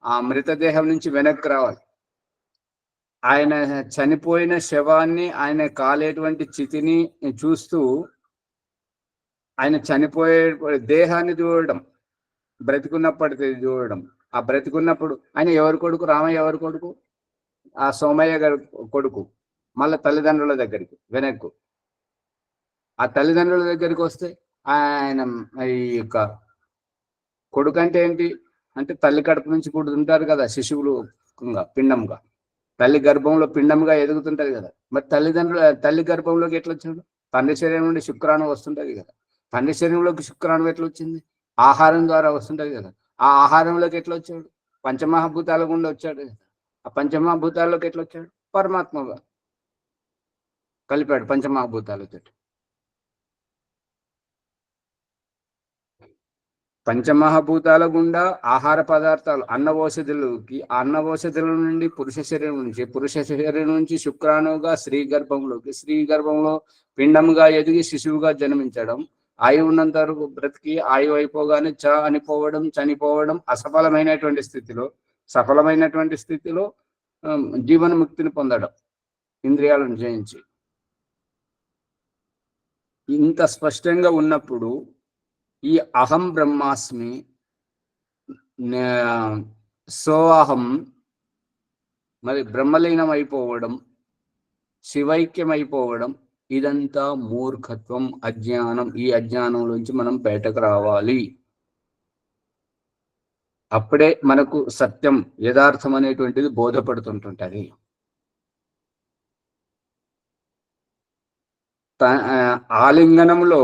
Speaker 1: ఆ మృతదేహం నుంచి వెనక్కి రావాలి. ఆయన చనిపోయిన శవాన్ని, ఆయన కాలేటువంటి చితిని చూస్తూ ఆయన చనిపోయే దేహాన్ని చూడడం, బ్రతికున్నప్పటికీ చూడడం. ఆ బ్రతికున్నప్పుడు ఆయన ఎవరి కొడుకు? రామయ్య ఎవరి కొడుకు? ఆ సోమయ్య గారి కొడుకు. మళ్ళీ తల్లిదండ్రుల దగ్గరికి వెనక్కు, ఆ తల్లిదండ్రుల దగ్గరికి వస్తే ఆయన ఈ యొక్క కొడుకు అంటే ఏంటి అంటే తల్లి కడుపు నుంచి పుడుతుంటారు కదా శిశువులు, పిండంగా తల్లి గర్భంలో పిండంగా ఎదుగుతుంటది కదా. మరి తల్లి గర్భంలోకి ఎట్లా వచ్చాడు? తండ్రి శరీరం నుండి శుక్రాణు వస్తుంటది కదా. తండ్రి శరీరంలోకి శుక్రాణు ఎట్లా వచ్చింది? ఆహారం ద్వారా వస్తుంటది కదా. ఆ ఆహారంలోకి ఎట్లా వచ్చాడు? పంచమహాభూతాల గుండా వచ్చాడు కదా. ఆ పంచమహాభూతాల్లోకి ఎట్లా వచ్చాడు? పరమాత్మగా కలిపాడు పంచమహాభూతాలతో. పంచమహాభూతాల గుండా ఆహార పదార్థాలు అన్నవోషధులకి, అన్నవోషధుల నుండి పురుష శరీరం నుంచి శుక్రాణువుగా స్త్రీ గర్భంలో పిండముగా ఎదిగి శిశువుగా జన్మించడం, ఆయువు ఉన్నంత వరకు బ్రతికి ఆయువు అయిపోగానే చనిపోవడం సఫలమైనటువంటి స్థితిలో జీవన్ముక్తిని పొందడం ఇంద్రియాలను జయించి. ఇంత స్పష్టంగా ఉన్నప్పుడు ఈ అహం బ్రహ్మాస్మి, సోహం, మరి బ్రహ్మలీనం అయిపోవడం, శివైక్యం అయిపోవడం, ఇదంతా మూర్ఖత్వం, అజ్ఞానం. ఈ అజ్ఞానం నుంచి మనం బయటకు రావాలి. అప్పుడే మనకు సత్యం, యథార్థం అనేటువంటిది బోధపడుతుంటుంటది. ఆలింగనంలో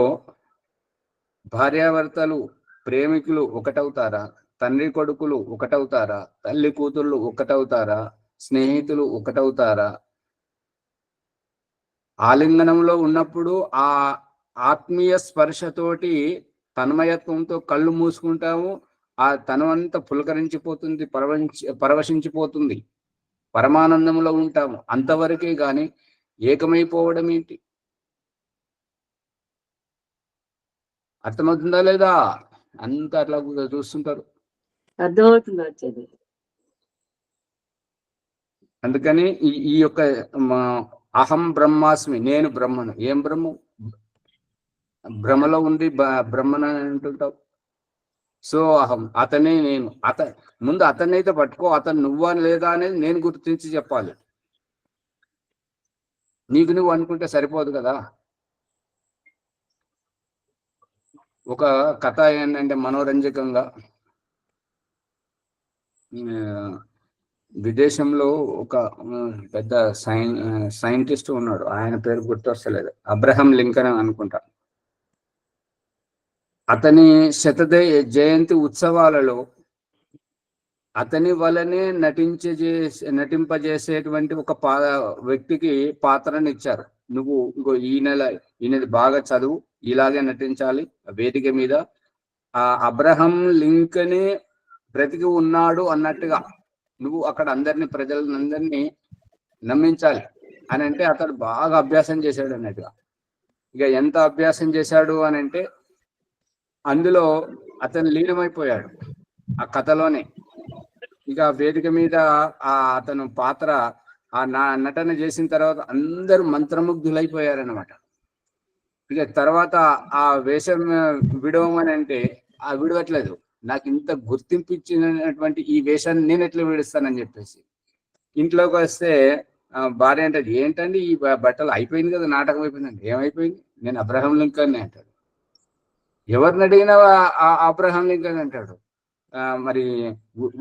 Speaker 1: భార్యాభర్తలు, ప్రేమికులు ఒకటవుతారా? తండ్రి కొడుకులు ఒకటవుతారా? తల్లి కూతుళ్ళు ఒకటవుతారా? స్నేహితులు ఒకటవుతారా? ఆలింగనంలో ఉన్నప్పుడు ఆ ఆత్మీయ స్పర్శతోటి తన్మయత్వంతో కళ్ళు మూసుకుంటాము. ఆ తనవంతా పులకరించిపోతుంది, పరవశించిపోతుంది, పరమానందంలో ఉంటాము. అంతవరకే గాని ఏకమైపోవడం ఏంటి? అర్థమవుతుందా లేదా? అంత అట్లా చూస్తుంటారు.
Speaker 3: అర్థమవుతుంది వచ్చేది.
Speaker 1: అందుకని ఈ యొక్క అహం బ్రహ్మాస్మి, నేను బ్రహ్మను. ఏం బ్రహ్మం? భ్రమలో ఉండి బ్రహ్మను అంటుంటావు. సో అహం, అతనే నేను. ముందు అతనైతే పట్టుకో. అతను నువ్వా లేదా అనేది నేను గుర్తించి చెప్పాలి. నీకు నువ్వు అనుకుంటే సరిపోదు కదా. ఒక కథ ఏంటంటే మనోరంజకంగా, విదేశంలో ఒక పెద్ద సైంటిస్ట్ ఉన్నాడు. ఆయన పేరు గుర్తొస్తలేదు, అబ్రహం లింకన్ అనుకుంటా. అతని జయంతి ఉత్సవాలలో అతని వలనే నటింపజేసేటువంటి ఒక వ్యక్తికి పాత్రను ఇచ్చారు. నువ్వు ఇంకో ఈయనది బాగా చదువు, ఇలాగే నటించాలి వేదిక మీద. ఆ అబ్రహం లింకనే బ్రతికి ఉన్నాడు అన్నట్టుగా నువ్వు అక్కడ ప్రజలందరినీ నమ్మించాలి అని అంటే అతడు బాగా అభ్యాసం చేశాడు అన్నట్టుగా. ఇక ఎంత అభ్యాసం చేశాడు అని అంటే అందులో అతను లీనమైపోయాడు ఆ కథలోనే. ఇక వేదిక మీద అతను పాత్ర నటన చేసిన తర్వాత అందరూ మంత్రముగ్ధులైపోయారనమాట. ఇక తర్వాత ఆ వేషం విడవమని అంటే విడవట్లేదు. నాకు ఇంత గుర్తింపు ఇచ్చినటువంటి ఈ వేషాన్ని నేను ఎట్లా విడుస్తానని చెప్పేసి ఇంట్లోకి వస్తే భార్య అంటది, ఏంటండి ఈ బట్టలు అయిపోయింది కదా, నాటకం అయిపోయిందండి. ఏమైపోయింది? నేను అబ్రహం లింకన్ అంటాడు. ఎవరిని అడిగినా అబ్రహం లింకన్ అంటాడు. మరి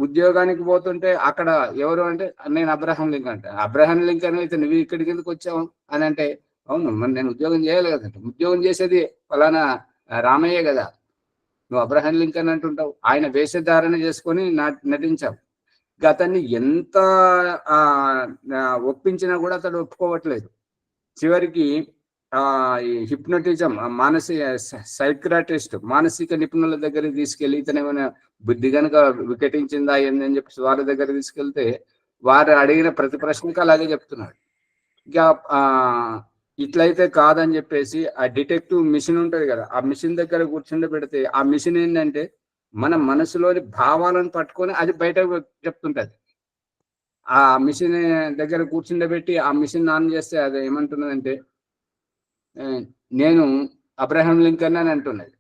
Speaker 1: ఉద్యోగానికి పోతుంటే అక్కడ ఎవరు అంటే నేను అబ్రహం లింకన్ అంటాను. అబ్రహం లింకన్ అయితే నువ్వు ఇక్కడికి ఎందుకు వచ్చావు అని అంటే, అవును మరి నేను ఉద్యోగం చేయాలి కదంటే, ఉద్యోగం చేసేది ఫలానా రామయ్య కదా, నువ్వు అబ్రహం లింకన్ అంటుంటావు. ఆయన వేషధారణ చేసుకొని నటించావు. అతన్ని ఎంత ఒప్పించినా కూడా అతడు ఒప్పుకోవట్లేదు. చివరికి హిప్నోటిజం, సైక్రాటిస్ట్, మానసిక నిపుణుల దగ్గరికి తీసుకెళ్లి ఇతను ఏమైనా బుద్ధి కనుక వికటించిందా ఏందని చెప్పి వారి దగ్గర తీసుకెళ్తే వారు అడిగిన ప్రతి ప్రశ్నకి అలాగే చెప్తున్నాడు. ఇక ఇట్లయితే కాదని చెప్పేసి ఆ డిటెక్టివ్ మిషన్ ఉంటది కదా, ఆ మిషన్ దగ్గర కూర్చుండి పెడితే ఆ మిషన్ ఏంటంటే మన మనసులోని భావాలను పట్టుకొని అది బయట చెప్తుంటది. ఆ మిషన్ దగ్గర కూర్చుండబెట్టి ఆ మిషన్ ఆన్ చేస్తే అది ఏమంటున్నదంటే, నేను అబ్రహం లింకన్ అని అంటున్నది.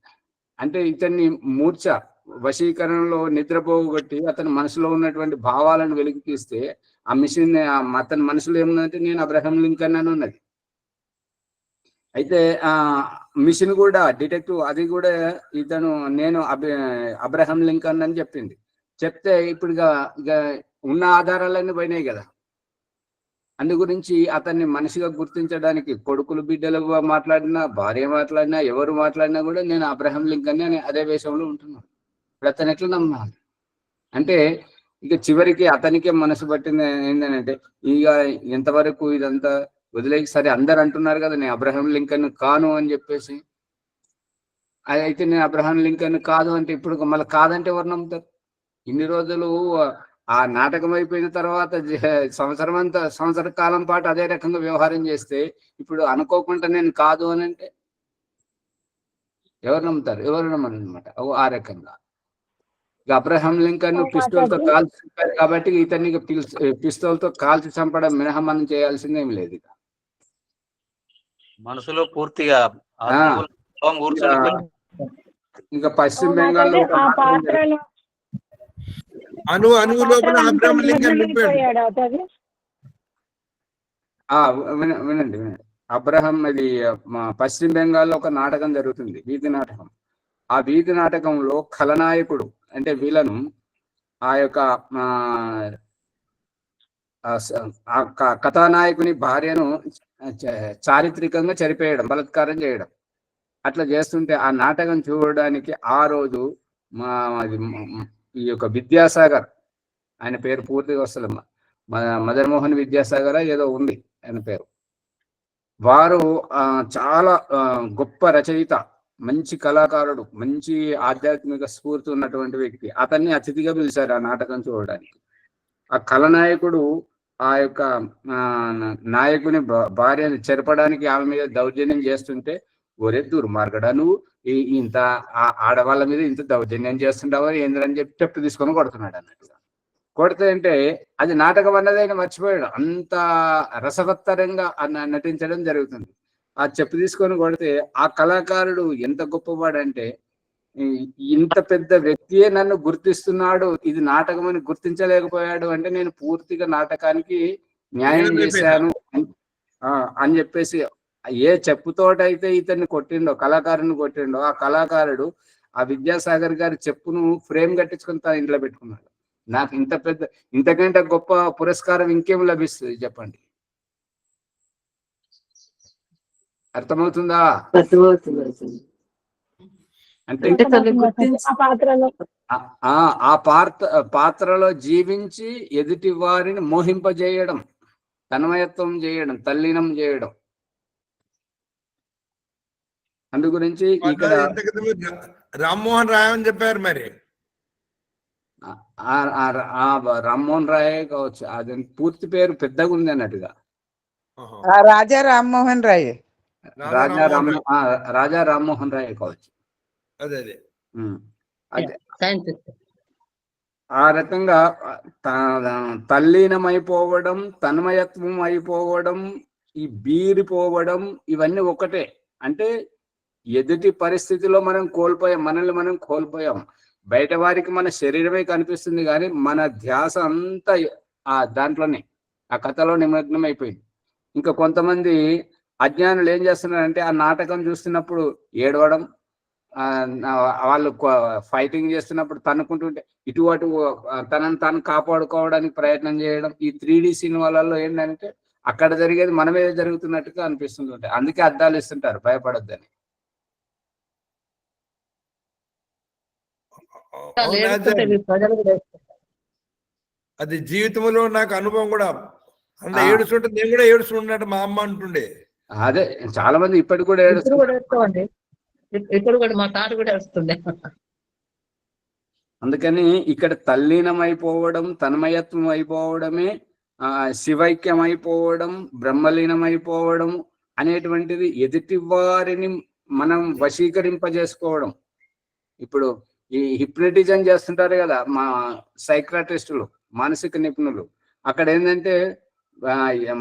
Speaker 1: అంటే ఇతన్ని వశీకరణలో నిద్రపోగొట్టి అతని మనసులో ఉన్నటువంటి భావాలను వెలికి తీస్తే ఆ మిషన్ అతని మనసులో ఏమున్నదంటే నేను అబ్రహం లింకన్ అని ఉన్నది. అయితే మిషన్ కూడా డిటెక్టివ్ అది కూడా ఇతను నేను అబ్రహం లింకన్ అని చెప్పింది. చెప్తే ఇప్పుడు ఇక ఉన్న ఆధారాలన్నీ పోయినాయి కదా. అందు గురించి అతన్ని మనిషిగా గుర్తించడానికి కొడుకులు బిడ్డలు మాట్లాడినా, భార్య మాట్లాడినా, ఎవరు మాట్లాడినా కూడా నేను అబ్రహం లింకన్ అని అదే వేషంలో ఉంటున్నాను. ఇప్పుడు అతను ఎట్లా నమ్మాలి అంటే ఇక చివరికి అతనికే మనసు పట్టింది ఏంటంటే ఇక ఎంతవరకు ఇదంతా వదిలేసి, సరే అందరు అంటున్నారు కదా నేను అబ్రహం లింకన్ కాను అని చెప్పేసి, అయితే నేను అబ్రహం లింకన్ కాదు అంటే ఇప్పుడు మళ్ళీ కాదంటే ఎవరు నమ్ముతారు? ఇన్ని రోజులు ఆ నాటకం అయిపోయిన తర్వాత సంవత్సర కాలం పాటు అదే రకంగా వ్యవహారం చేస్తే ఇప్పుడు అనుకోకుండా నేను కాదు అని అంటే ఎవరు నమ్ముతారు? ఎవరు నమ్మరు అనమాట. ఆ రకంగా ఇక అబ్రహం లింకన్ పిస్తోల్ తో కాల్చి చంపారు కాబట్టి ఇతన్ని పిస్తోల్ తో కాల్చి చంపడం మినహా మనం చేయాల్సింది ఏం లేదు. ఇక
Speaker 4: మనసులో పూర్తిగా ఆత్మభావం కూర్చొని
Speaker 1: ఇంకా పశ్చిమ బెంగాల్లో
Speaker 2: అణువు లోపల అబ్రహం లింకన్ నింపాడు.
Speaker 1: వినండి. అబ్రహం అది పశ్చిమ బెంగాల్లో ఒక నాటకం జరుగుతుంది, వీధి నాటకం. ఆ వీధి నాటకంలో ఖలనాయకుడు అంటే విలను ఆ యొక్క కథానాయకుని భార్యను చారిత్రకంగా చనిపోయడం, బలాత్కారం చేయడం అట్లా చేస్తుంటే ఆ నాటకం చూడడానికి ఆ రోజు ఈ యొక్క విద్యాసాగర్, ఆయన పేరు పూర్తిగా వస్తుంది, మదన్ మోహన్ విద్యాసాగర్ ఏదో ఉంది ఆయన పేరు, వారు చాలా గొప్ప రచయిత, మంచి కళాకారుడు, మంచి ఆధ్యాత్మిక స్ఫూర్తి ఉన్నటువంటి వ్యక్తి. అతన్ని అతిథిగా పిలిచారు ఆ నాటకం చూడడానికి. ఆ కళనాయకుడు ఆ యొక్క నాయకుని భార్యను చెరపడానికి ఆమె మీద దౌర్జన్యం చేస్తుంటే, ఒరే దుర్మార్గడా నువ్వు ఇంత ఆడవాళ్ళ మీద ఇంత దౌర్జన్యం చేస్తుంటావో ఏందని చెప్పి చెప్పు తీసుకొని కొడుతున్నాడు అన్నట్టుగా. కొడితే అంటే అది నాటకం అన్నది ఆయన మర్చిపోయాడు, అంత రసవత్తరంగా నటించడం జరుగుతుంది. ఆ చెప్పు తీసుకొని కొడితే ఆ కళాకారుడు ఎంత గొప్పవాడంటే, ఇంత పెద్ద వ్యక్తియే నన్ను గుర్తిస్తున్నాడు, ఇది నాటకం అని గుర్తించలేకపోయాడు అంటే నేను పూర్తిగా నాటకానికి న్యాయం చేశాను అని చెప్పేసి, ఏ చెప్పుతోటైతే ఇతన్ని కొట్టిండో, కళాకారుని కొట్టిండో, ఆ కళాకారుడు ఆ విద్యాసాగర్ గారి చెప్పును ఫ్రేమ్ కట్టించుకొని తన ఇంట్లో పెట్టుకున్నాడు. నాకు ఇంతకంటే గొప్ప పురస్కారం ఇంకేం లభిస్తుంది చెప్పండి? అర్థమవుతుందా? అంటే ఆ పాత్రలో జీవించి ఎదుటి వారిని మోహింపజేయడం, తన్మయత్వం చేయడం, తల్లీనం చేయడం. అందు గురించి ఇక్కడ
Speaker 2: రామ్మోహన్ రాయ్ అని చెప్పారు. మరి
Speaker 1: రామ్మోహన్ రాయ్ కావచ్చు, అది పూర్తి పేరు పెద్దగా ఉంది అన్నట్టుగా.
Speaker 6: రాజా రామ్మోహన్ రాయ్,
Speaker 1: రాజా రామ్మోహన్ రాయ్ కావచ్చు.
Speaker 2: అదే
Speaker 1: ఆ రకంగా తల్లీనమైపోవడం, తన్మయత్వం అయిపోవడం, ఈ బీరిపోవడం, ఇవన్నీ ఒకటే. అంటే ఎదుటి పరిస్థితిలో మనం కోల్పోయాం, మనల్ని మనం కోల్పోయాం. బయట వారికి మన శరీరమే కనిపిస్తుంది కానీ మన ధ్యాస అంతా దాంట్లోనే, ఆ కథలో నిమగ్నం అయిపోయింది. ఇంకా కొంతమంది అజ్ఞానులు ఏం చేస్తున్నారంటే ఆ నాటకం చూస్తున్నప్పుడు ఏడవడం, వాళ్ళు ఫైటింగ్ చేస్తున్నప్పుడు తన్నుకుంటుంటే ఇటు అటు తనను తాను కాపాడుకోవడానికి ప్రయత్నం చేయడం. ఈ 3D సినిమాలలో ఏంటంటే అక్కడ జరిగేది మన మీద జరుగుతున్నట్టుగా అనిపిస్తుంటాయి. అందుకే అద్దాలు ఇస్తుంటారు భయపడొద్దని.
Speaker 2: అది జీవితంలో నాకు అనుభవం కూడా. అందులో ఏడుస్తుంటే నేను కూడా ఏడుస్తుంటే మా అమ్మ అంటుండే.
Speaker 1: అదే చాలా మంది ఇప్పటికి కూడా
Speaker 7: ఏడుస్తామండి, ఇప్పుడు కూడా మా తాత కూడా ఏడుస్తుండే.
Speaker 1: అందుకని ఇక్కడ తల్లీనం అయిపోవడం, తన్మయత్వం అయిపోవడమే శివైక్యం అయిపోవడం, బ్రహ్మలీనం అయిపోవడం అనేటువంటిది ఎదుటి వారిని మనం వశీకరింపజేసుకోవడం. ఇప్పుడు ఈ హిప్నటిజం చేస్తుంటారు కదా మా సైక్రాటిస్టులు, మానసిక నిపుణులు. అక్కడ ఏంటంటే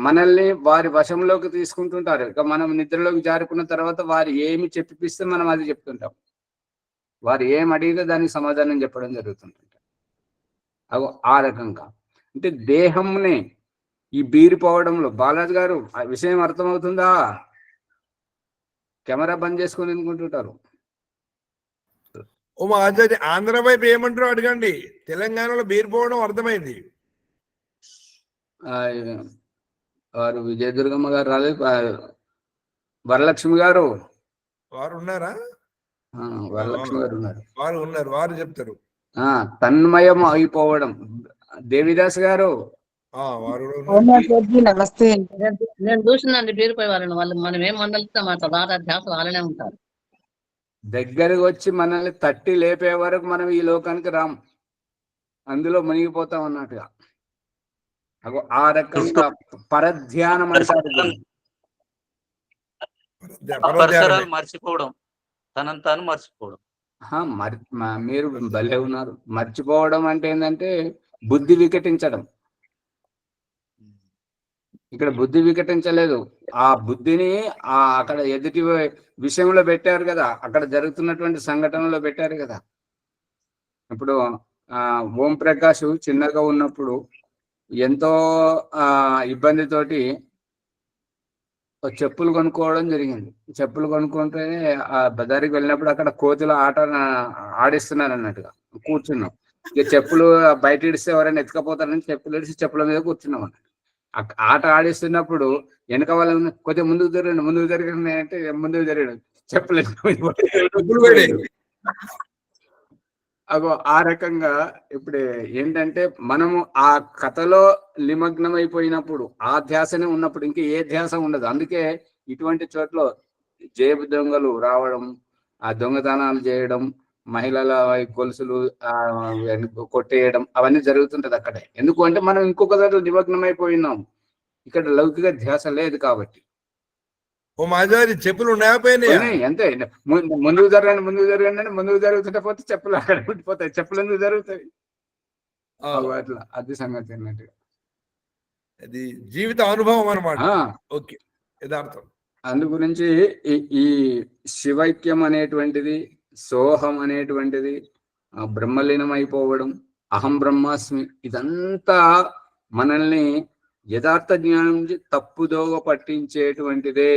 Speaker 1: మనల్ని వారి వశంలోకి తీసుకుంటుంటారు. ఇక మనం నిద్రలోకి జారుకున్న తర్వాత వారు ఏమి చెప్పిస్తే మనం అది చెప్తుంటాం. వారు ఏం అడిగితే దానికి సమాధానం చెప్పడం జరుగుతుంటుంటారు. ఆ రకంగా అంటే దేహంని ఈ బీరిపోవడంలో, బాలాజీ గారు ఆ విషయం అర్థమవుతుందా? కెమెరా బంద్ చేసుకొని అనుకుంటుంటారు.
Speaker 2: ఓ మా ఆచార్య, ఆంధ్ర వైపు ఏమంటారో అడగండి. తెలంగాణలో బీరిపోవడం అర్థమైంది.
Speaker 1: వారు విజయదుర్గమ్మ గారు రాలేదు, వరలక్ష్మి గారు
Speaker 2: వారు ఉన్నారా?
Speaker 1: వరలక్ష్మి గారు ఉన్నారు.
Speaker 2: వారు ఉన్నారు, వారు చెప్తారు.
Speaker 1: తన్మయం అయిపోవడం. దేవిదాస్ గారు
Speaker 2: వారు కూడా ఉన్నారు.
Speaker 6: నమస్తే.
Speaker 7: నేను చూసిందండి బీరిపోయి వాళ్ళని. వాళ్ళు మనం ఏం మందలిస్తాం ఆ సదారా ధ్యాస వాళ్ళనే ఉంటారు.
Speaker 1: దగ్గరకు వచ్చి మనల్ని తట్టి లేపే వరకు మనం ఈ లోకానికి రాం, అందులో మునిగిపోతాం అన్నట్టుగా. ఆ రకంగా పరధ్యానం అంటారు.
Speaker 4: పరిసరాలు మర్చిపోవడం, తనను తాను మర్చిపోవడం.
Speaker 1: మీరు భలే ఉన్నారు. మర్చిపోవడం అంటే ఏంటంటే బుద్ధి వికటించడం. ఇక్కడ బుద్ధి వికటించలేదు, ఆ బుద్ధిని అక్కడ ఎదుటి విషయంలో పెట్టారు కదా, అక్కడ జరుగుతున్నటువంటి సంఘటనలో పెట్టారు కదా. ఇప్పుడు ఓం ప్రకాష్ చిన్నగా ఉన్నప్పుడు ఎంతో ఇబ్బందితోటి చెప్పులు కొనుక్కోవడం జరిగింది. చెప్పులు కొనుక్కుంటేనే ఆ బజార్కి వెళ్ళినప్పుడు అక్కడ కోతుల ఆట ఆడిస్తున్నారు అన్నట్టుగా కూర్చున్నాం. ఇక చెప్పులు బయట ఇడిస్తే ఎవరైనా ఎత్తుకపోతారని చెప్పులు ఇడిచి చెప్పుల మీద కూర్చున్నాం అన్నట్టు. ఆట ఆడిస్తున్నప్పుడు వెనక వాళ్ళ కొద్దిగా ముందుకు జరిగింది అంటే ముందుకు జరిగాడు చెప్పులు అగో ఆ రకంగా. ఇప్పుడు ఏంటంటే మనము ఆ కథలో నిమగ్నం అయిపోయినప్పుడు, ఆ ధ్యాసనే ఉన్నప్పుడు ఇంకా ఏ ధ్యాస ఉండదు. అందుకే ఇటువంటి చోట్ల జేబు దొంగలు రావడం, ఆ దొంగతనాలు చేయడం, మహిళల గొలుసులు కొట్టేయడం అవన్నీ జరుగుతుంటది అక్కడే. ఎందుకు అంటే మనం ఇంకొక దాంట్లో నిమగ్నం అయిపోయినాం, ఇక్కడ లౌకిక ధ్యాస లేదు కాబట్టి.
Speaker 2: ఓ మాజారి చెప్పులు ఉన్నాయా?
Speaker 1: అంతే, ముందుకు జరగండి అని ముందుకు జరుగుతుంటే పోతే చెప్పులు అక్కడ ఉండిపోతాయి. చెప్పులు ఎందుకు జరుగుతాయి అట్లా. అది సంగతి అన్నట్టుగా.
Speaker 2: అది జీవిత అనుభవం అన్నమాట. ఓకే, యథార్థం.
Speaker 1: అందు గురించి ఈ శివైక్యం అనేటువంటిది, సోహం అనేటువంటిది, బ్రహ్మలీనం అయిపోవడం, అహం బ్రహ్మాస్మి, ఇదంతా మనల్ని యథార్థ జ్ఞానం తప్పుదోవ పట్టించేటువంటిదే.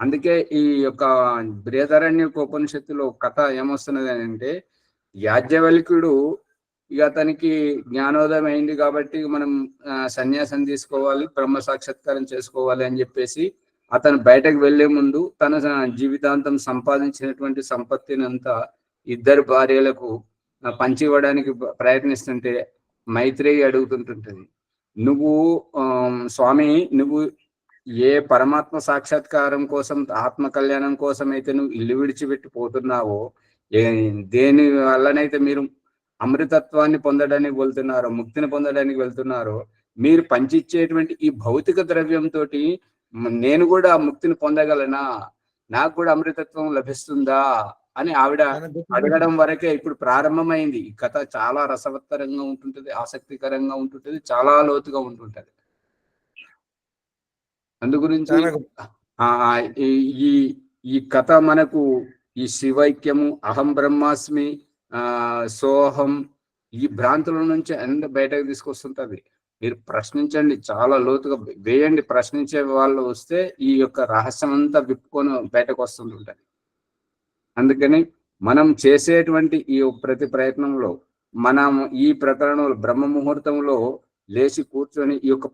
Speaker 1: అందుకే ఈ యొక్క బృహదారణ్యక ఉపనిషత్తులో కథ ఏమొస్తున్నది అంటే, యాజ్ఞవల్క్యుడు ఇక అతనికి జ్ఞానోదయం అయింది కాబట్టి మనం సన్యాసం తీసుకోవాలి, బ్రహ్మ సాక్షాత్కారం చేసుకోవాలి అని చెప్పేసి అతను బయటకు వెళ్లే ముందు తన జీవితాంతం సంపాదించినటువంటి సంపత్తిని అంతా ఇద్దరు భార్యలకు పంచివ్వడానికి ప్రయత్నిస్తుంటే మైత్రేయి అడుగుతుంటుంటది, నువ్వు స్వామి, నువ్వు ఏ పరమాత్మ సాక్షాత్కారం కోసం, ఆత్మ కళ్యాణం కోసం అయితే నువ్వు ఇల్లు విడిచిపెట్టి పోతున్నావో, దేని వల్లనైతే మీరు అమృతత్వాన్ని పొందడానికి వెళ్తున్నారో, ముక్తిని పొందడానికి వెళ్తున్నారో, మీరు పంచిచ్చేటువంటి ఈ భౌతిక ద్రవ్యంతో నేను కూడా ముక్తిని పొందగలనా, నాకు కూడా అమృతత్వం లభిస్తుందా అని ఆవిడ అడగడం వరకే ఇప్పుడు ప్రారంభమైంది. ఈ కథ చాలా రసవత్తరంగా ఉంటుంటది, ఆసక్తికరంగా ఉంటుంటది, చాలా లోతుగా ఉంటుంటది. అందు గురించి ఈ కథ మనకు ఈ శివైక్యము, అహం బ్రహ్మాస్మి, సోహం, ఈ భ్రాంతుల నుంచి ఎంత బయటకు తీసుకొస్తుంటది. మీరు ప్రశ్నించండి, చాలా లోతుగా వేయండి. ప్రశ్నించే వాళ్ళు వస్తే ఈ యొక్క రహస్యం అంతా విప్పుకొని బయటకు వస్తుంటుంటది. అందుకని మనం చేసేటువంటి ఈ ప్రతి ప్రయత్నంలో మనం ఈ ప్రకరణంలో బ్రహ్మ ముహూర్తంలో లేచి కూర్చొని ఈ యొక్క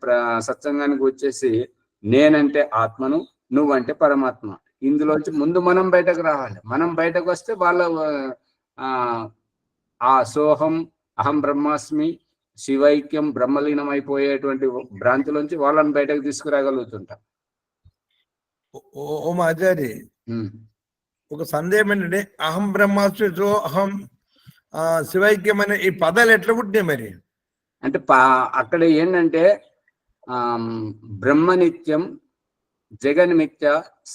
Speaker 1: సత్సంగానికి వచ్చేసి, నేనంటే ఆత్మను, నువ్వంటే పరమాత్మ, ఇందులోంచి ముందు మనం బయటకు రావాలి. మనం బయటకు వస్తే వాళ్ళ ఆ సోహం, అహం బ్రహ్మాస్మి, శివైక్యం, బ్రహ్మలీనం అయిపోయేటువంటి భ్రాంతిలోంచి వాళ్ళని బయటకు తీసుకురాగలుగుతుంటాం.
Speaker 2: ఓ ఆచార్య, ఒక సందేహం ఏంటంటే, అహం బ్రహ్మాస్మి, సోహం, శివైక్యం అనే ఈ పదాలు ఎట్లా పుట్టినాయి మరి?
Speaker 1: అంటే అక్కడ ఏంటంటే బ్రహ్మ నిత్యం, జగన్మిత్య,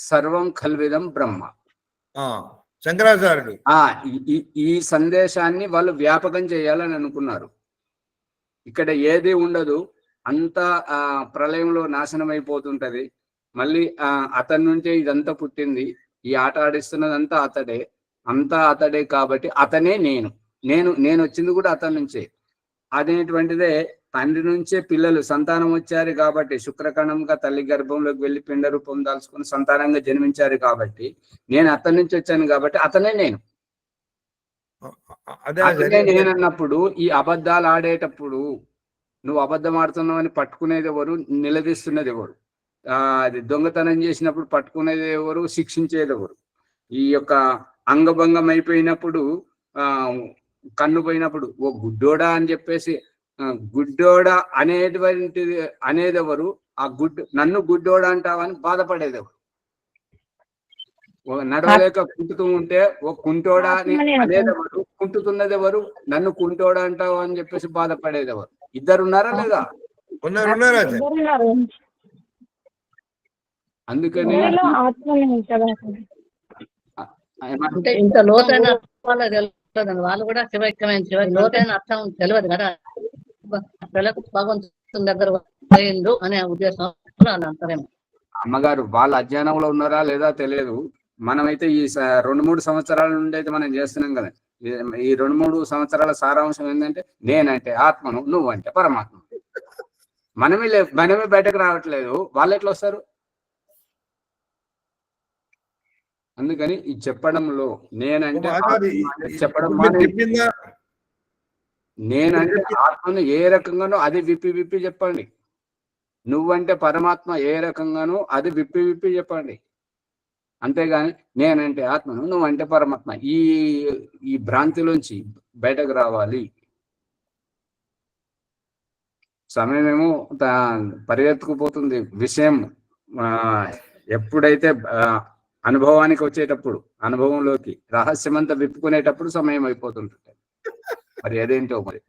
Speaker 1: సర్వం కల్విదం బ్రహ్మ.
Speaker 2: శంకరాచార్యుడు
Speaker 1: ఈ సందేశాన్ని వాళ్ళు వ్యాపకం చేయాలని అనుకున్నారు. ఇక్కడ ఏది ఉండదు, అంతా ప్రళయంలో నాశనం అయిపోతుంటది. మళ్ళీ అతని నుంచే ఇదంతా పుట్టింది, ఈ ఆట ఆడిస్తున్నదంతా అతడే, అంతా అతడే కాబట్టి అతనే నేను వచ్చింది కూడా అతని నుంచే అనేటువంటిదే తండ్రి నుంచే పిల్లలు సంతానం వచ్చారు కాబట్టి, శుక్రకణంగా తల్లి గర్భంలోకి వెళ్ళి పిండ రూపం దాల్చుకుని సంతానంగా జన్మించారు కాబట్టి, నేను అతని నుంచి వచ్చాను కాబట్టి అతనే నేను.
Speaker 2: అదే
Speaker 1: అతనే నేను అన్నప్పుడు ఈ అబద్ధాలు ఆడేటప్పుడు నువ్వు అబద్ధం ఆడుతున్నావు అని పట్టుకునేది ఎవరు, నిలదీస్తున్నది ఎవరు? అది దొంగతనం చేసినప్పుడు పట్టుకునేది ఎవరు, శిక్షించేది ఎవరు? ఈ యొక్క అంగభంగం అయిపోయినప్పుడు కన్ను పోయినప్పుడు ఓ గుడ్డోడా అని చెప్పేసి గుడ్డోడా అనేది ఎవరు? ఆ నన్ను గుడ్డోడా అంటావని బాధపడేది ఎవరు? నడవలేక కుంటుతూ ఉంటే ఓ కుంటోడా అని అనేది ఎవరు? కుంటుతున్నది ఎవరు? నన్ను కుంటోడా అంటావు అని చెప్పేసి బాధపడేది ఎవరు? ఇద్దరు ఉన్నారా లేదా? అందుకని
Speaker 7: అంటే ఇంత లోతైన వాళ్ళకి తెలియదు, వాళ్ళు కూడా శివైక్యమైన లోతైన అర్థం తెలియదు కదా, భగవంతుని దగ్గర పోయిండు అనే ఉద్దేశం అంటారేమో.
Speaker 1: అమ్మగారు వాళ్ళ అజ్ఞానంలో ఉన్నారా లేదా తెలియదు. మనమైతే ఈ 2-3 సంవత్సరాల నుండి అయితే మనం చేస్తున్నాం కదా. ఈ 2-3 సంవత్సరాల సారాంశం ఏంటంటే, నేనంటే ఆత్మను, నువ్వంటే పరమాత్మ. మనమే బయటకు రావట్లేదు, వాళ్ళు ఎట్లా వస్తారు? అందుకని ఈ చెప్పడంలో నేనంటే చెప్పడం నేనంటే ఆత్మను ఏ రకంగానో అది విప్పి చెప్పండి. నువ్వంటే పరమాత్మ ఏ రకంగానో అది విప్పి చెప్పండి. అంతేగాని నేనంటే ఆత్మను, నువ్వంటే పరమాత్మ, ఈ భ్రాంతిలోంచి బయటకు రావాలి. సమయమేమో పరిగెత్తుకుపోతుంది. విషయం ఎప్పుడైతే అనుభవానికి వచ్చేటప్పుడు, అనుభవంలోకి రహస్యమంతా విప్పుకునేటప్పుడు సమయం అయిపోతుంటుంది. మరి అదేంటో మరి.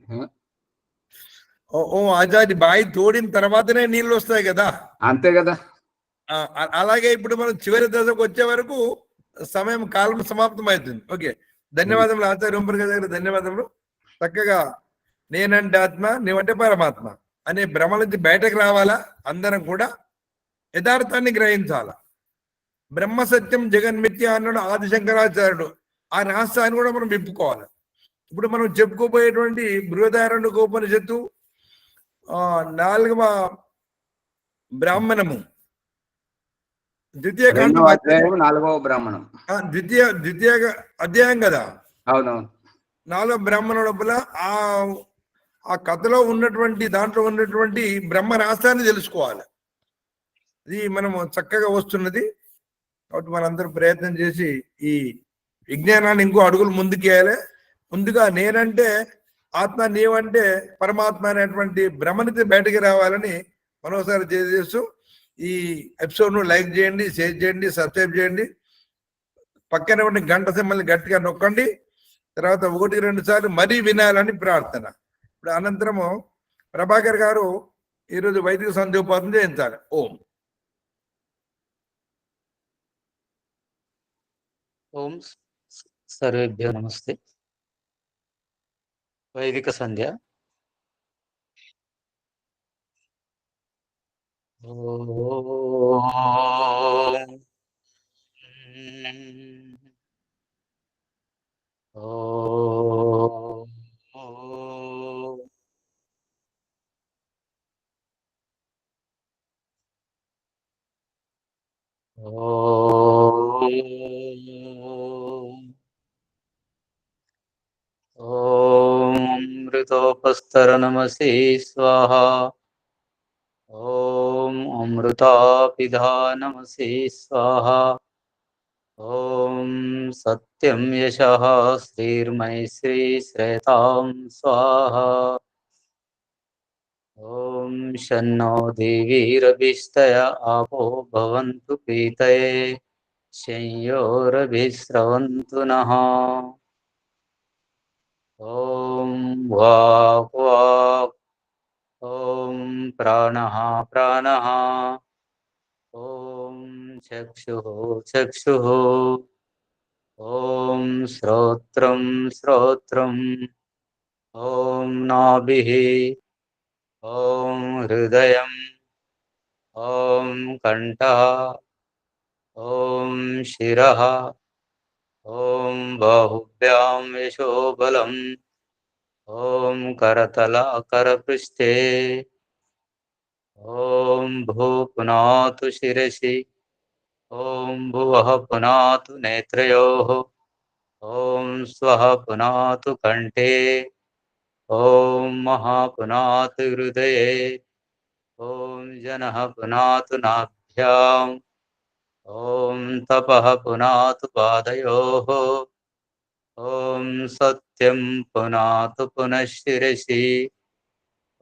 Speaker 2: ఓ ఆచార్య, బాయి తోడిన తర్వాతనే నీళ్ళు వస్తాయి కదా. అంతే
Speaker 1: కదా.
Speaker 2: అలాగే ఇప్పుడు మనం చివరి దశకు వచ్చే వరకు సమయం కాలం సమాప్తం అవుతుంది. ఓకే, ధన్యవాదములు ఆచార్య ఓంప్రకాష్ గారు, ధన్యవాదములు. చక్కగా నేనంటే ఆత్మ, నువ్వంటే పరమాత్మ అనే భ్రమ నుంచి బయటకు రావాలా. అందరం కూడా యథార్థాన్ని గ్రహించాల. బ్రహ్మ సత్యం జగన్మిథ్య అన్నాడు ఆదిశంకరాచార్యుడు. ఆ రహస్యాన్ని కూడా మనం విప్పుకోవాలి. ఇప్పుడు మనం చెప్పుకోబోయేటువంటి బృహదారణ్యకోపనిషత్తు 4వ బ్రాహ్మణము, ద్వితీయ కాండం,
Speaker 1: 4వ బ్రాహ్మణం,
Speaker 2: ద్వితీయ అధ్యాయం కదా.
Speaker 1: అవునవును.
Speaker 2: 4వ బ్రాహ్మణం లోపల ఆ కథలో ఉన్నటువంటి దాంట్లో ఉన్నటువంటి బ్రహ్మ రహస్యాన్ని తెలుసుకోవాలి. ఇది మనము చక్కగా వస్తున్నది కాబట్టి మనందరూ ప్రయత్నం చేసి ఈ విజ్ఞానాన్ని ఇంకో అడుగులు ముందుకేయాలి. ముందుగా నేనంటే ఆత్మ, నీవంటే పరమాత్మ అనేటువంటి భ్రమనికి బయటకు రావాలని మరోసారి చేస్తూ ఈ ఎపిసోడ్ను లైక్ చేయండి, షేర్ చేయండి, సబ్స్క్రైబ్ చేయండి. పక్కన ఉన్న గంట సింబల్ని గట్టిగా నొక్కండి. తర్వాత 1-2 సార్లు మరీ వినాలని ప్రార్థన. ఇప్పుడు అనంతరము ప్రభాకర్ గారు ఈరోజు వైదిక సంధ్యోపాసన చేయించాలి. ఓం
Speaker 4: ఓం సర్వేభ్యో నమస్తే. వైదిక సంధ్య. అమృతోపస్తరణమసి స్వాహా. ఓం అమృతాపిధానమసి స్వాహా. ఓం సత్యం యశః శ్రీర్మైశ్రీ శ్రేతాం స్వాహా. ఓం శన్నో దేవీరభిస్తయ ఆపో భవంతు ప్రీతయే శంయోరభిస్రవంతు నః. ఓం వాక్ వాక్. ఓం ప్రాణః ప్రాణః. ఓం చక్షుః చక్షుః. ఓం శ్రోత్రం శ్రోత్రం. ఓం నాభిః. ఓం హృదయం. ఓం కంఠః. ఓం శిరః. ఓం బాహుభ్యాం యశోబలం. ॐ करतलाकरपृष्ठे ॐ भू पुनातु शिरसि ॐ भुवः पुनातु नेत्रयोः ॐ स्वः पुनातु कण्ठे ॐ महा पुनातु हृदये ॐ जनः पुनातु नाभ्याम् ॐ तपः पुनातु पादयोः ॐ सत्यं पुनातु पुनः शिरसि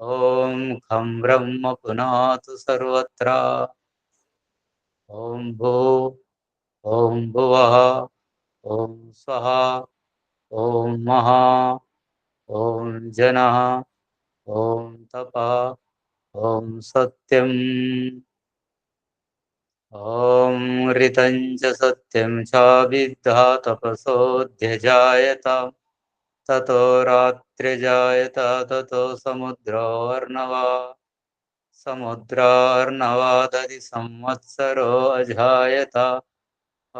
Speaker 4: ॐ खं ब्रह्म पुनातु सर्वत्र ॐ भू ॐ भुवः ॐ स्वः ॐ महा ॐ जनः ॐ तपः ॐ सत्यम् ॐ ऋतं च सत्यं चाभिद्धा तपसोऽध्यजायत ततो रात्रिजायत ततो समुद्रार्णवादधि संवत्सरो अजायत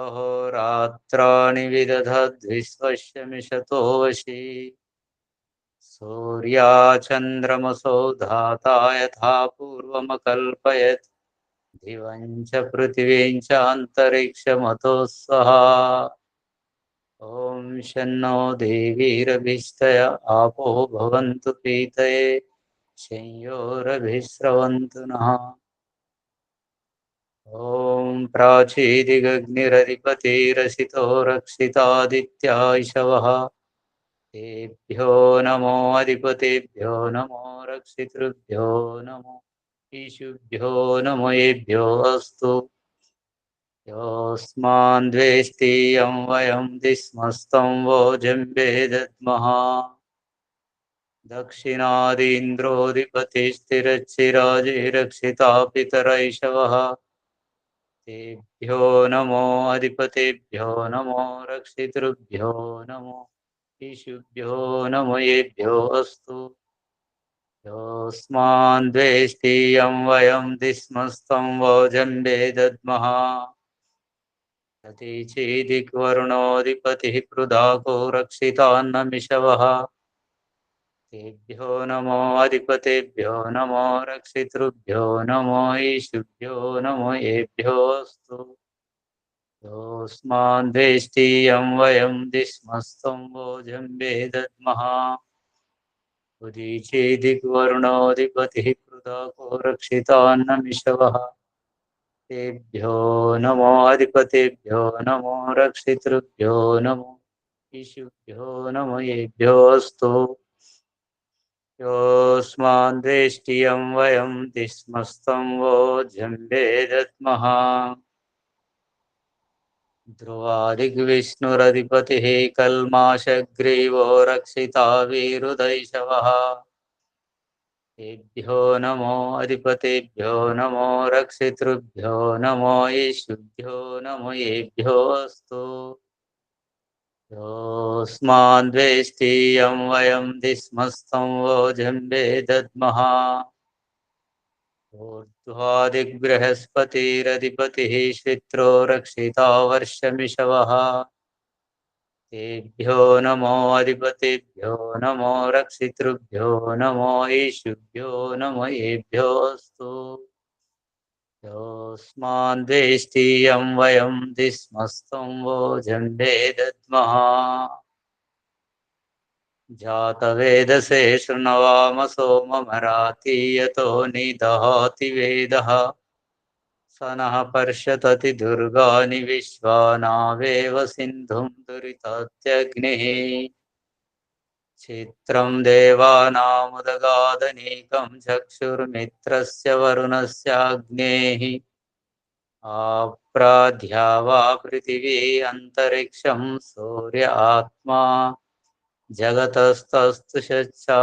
Speaker 4: अहोरात्राणि विदधद्विश्वस्य मिषतो वशी सूर्याचन्द्रमसो धाता यथा पूर्वमकल्पयत् दिवं च पृथिवीं च अन्तरिक्षमतो स्वः ॐ शन्नो देवीरभिस्तय आपो भवन्तु पीतये संयोरभिस्रवन्तु नः ॐ प्राचीदिगग्निरधिपतिरसितो रक्षितादित्यायशवः तेभ्यो नमो अधिपतेभ्यो नमो रक्षितृभ्यो नमो ईशुभ्यो नमो येभ्यो अस्तु योऽस्मान् द्वेष्टियं वयं दिस्मस्तं वोजं वेदद्मः दक्षिणादीन्द्रोऽधिपतिस्थिरच्चिराजिरक्षिता पितरैषवः तेभ्यो नमो अधिपतेभ्यो नमो रक्षितृभ्यो नमो ईशुभ्यो नमो येभ्यो अस्तु योऽस्मान् द्वेष्टियं वयं दिस्मस्तं वोजं वेदद्मः यतीचेदिक्वरुणोऽधिपतिः पृदाको रक्षितान्नमिषवः तेभ्यो नमो अधिपतेभ्यो नमो रक्षितृभ्यो नमो ईशुभ्यो नमो येभ्यो अस्तु योऽस्मान् द्वेष्टियं वयं दिस्मस्तं वोजं वेदद्मः उदीचेदिक्वरुणोऽधिपतिः पृदाको रक्षितान्नमिषवः तेभ्यो नमो अधिपतेभ्यो नमो रक्षितृभ्यो नमो ईशुभ्यो नमो येभ्यो अस्तु योऽस्मान् द्वेष्टियं वयं दिस्मस्तं वोजं वेदद्मः ध्रुवादिग्विष्णुरधिपतिः कल्माषग्रीवो रक्षिता वीरुदैषवः तेभ्यो नमो अधिपतेभ्यो नमो रक्षितृभ्यो नमो ईशुभ्यो नमो येभ्यो अस्तु योऽस्मान् द्वेष्टियं वयं दिस्मस्तं वोजं वेदद्मः ऊर्ध्वादिग्बृहस्पतिरधिपतिः श्वित्रो रक्षिता वर्षमिषवः तेभ्यो नमो अधिपतिभ्यो नमो रक्षितृभ्यो नमो ईशुभ्यो नमो येभ्यो अस्तु योऽस्मान् द्वेष्टियं वयं दिस्मस्तं वोजं वेदद्मः जातवेदसे शृण्वाम सोममरातीयतो निदहाति वेदः स नः पर्षतति दुर्गानि विश्वानावेव सिन्धुं दुरितात्यग्निः चित्रं देवानामुदगादनीकं चक्षुर्मित्रस्य वरुणस्याग्नेः आप्राध्या वा पृथिवी अन्तरिक्षं सूर्य आत्मा जगतस्तस्तु शच्चा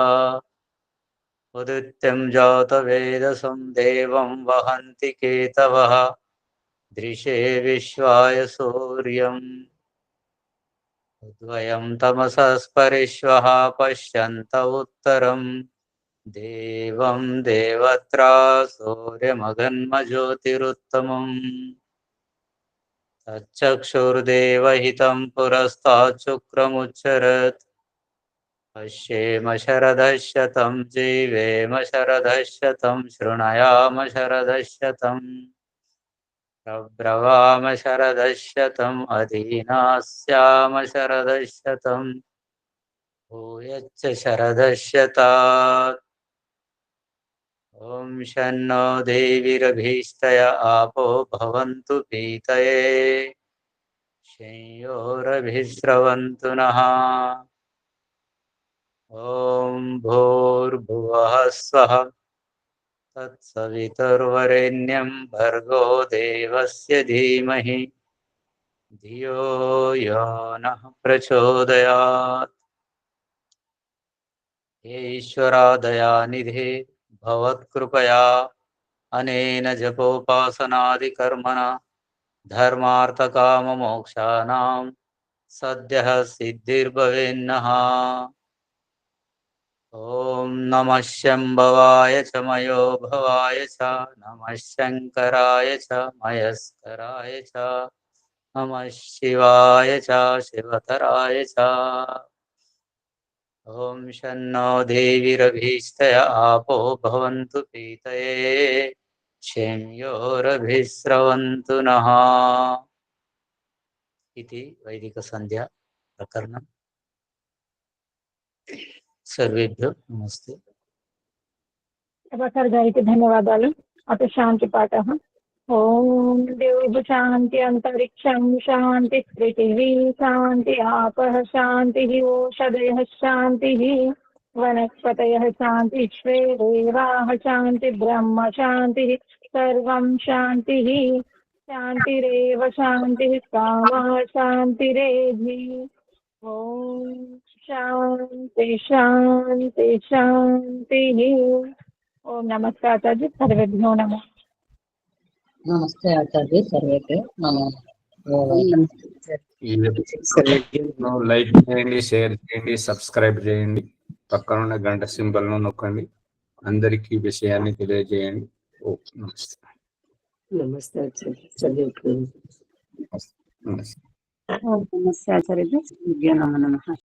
Speaker 4: उदित्यं जातवेदसं देवं वहन्ति केतवः दृशे विश्वाय सूर्यम् उद्वयं तमसस्परिश्वः पश्यन्त उत्तरं देवं देवत्रा सूर्यमगन्मज्योतिरुत्तमम् तच्चक्षुर्देवहितं पुरस्तात् शुक्रमुच्चरत् पश्येम शरदः शतं जीवेम शरदः शतं शृणुयाम शरदः शतं प्रब्रवाम शरदः शतम् अधीनास्याम शरदः शतं भूयश्च शरदः शतात्। ॐ शन्नो देवीरभीष्टय आपो भवन्तु पीतये शंयोरभिस्रवन्तु नः। ॐ भूर्भुवः स्वः तत्सवितुर्वरेण्यं भर्गो देवस्य धीमहि धियो यो नः प्रचोदयात्। ईश्वरादयानिधे भवत्कृपया अनेन जपोपासनादिकर्मणा धर्मार्थकाममोक्षाणां सद्यः सिद्धिर्भवेन्नः। ॐ नमः शम्भवाय च मयो भवाय च नमः शङ्कराय च मयस्कराय च नमः शिवाय च शिवतराय च। ॐ शन्नो देवीरभीष्टय आपो भवन्तु पीतये शंयोरभिस्रवन्तु नः। इति वैदिकसन्ध्या प्रकरणम्। सर्वेभ्यो नमस्ते।
Speaker 8: ప్రభాకర్ గారికి ధన్యవాదాలు. అటు శాంతి పాఠः. ఓం ద్యౌః శాంతి అంతరిక్షం శాంతి పృథివీ శాంతి ఆపః శాంతి ఓషధయః శాంతి వనస్పతయః శాంతి విశ్వే దేవాః శాంతి బ్రహ్మ శాంతి సర్వం శాంతి శాంతిరేవ శాంతి కామా శాంతిరేధి. ఓం శాంతి శాంతి శాంతి. ఓం నమస్తే ఆచార్య. సర్వేభ్యో నమః.
Speaker 7: నమస్తే ఆచార్య. సర్వేభ్యో నమః.
Speaker 1: ఈ ఎపిసోడ్ను లైక్ చేయండి, షేర్ చేయండి, సబ్స్క్రైబ్ చేయండి, పక్కన ఉన్న గంట సింబల్ ను నొక్కండి. అందరికీ విషయాన్ని తెలియజేయండి. ఓ నమస్తే.
Speaker 3: నమస్తే ఆచార్య. చదివి
Speaker 1: నమస్తే.
Speaker 5: నమస్తే ఆచార్య. నమః.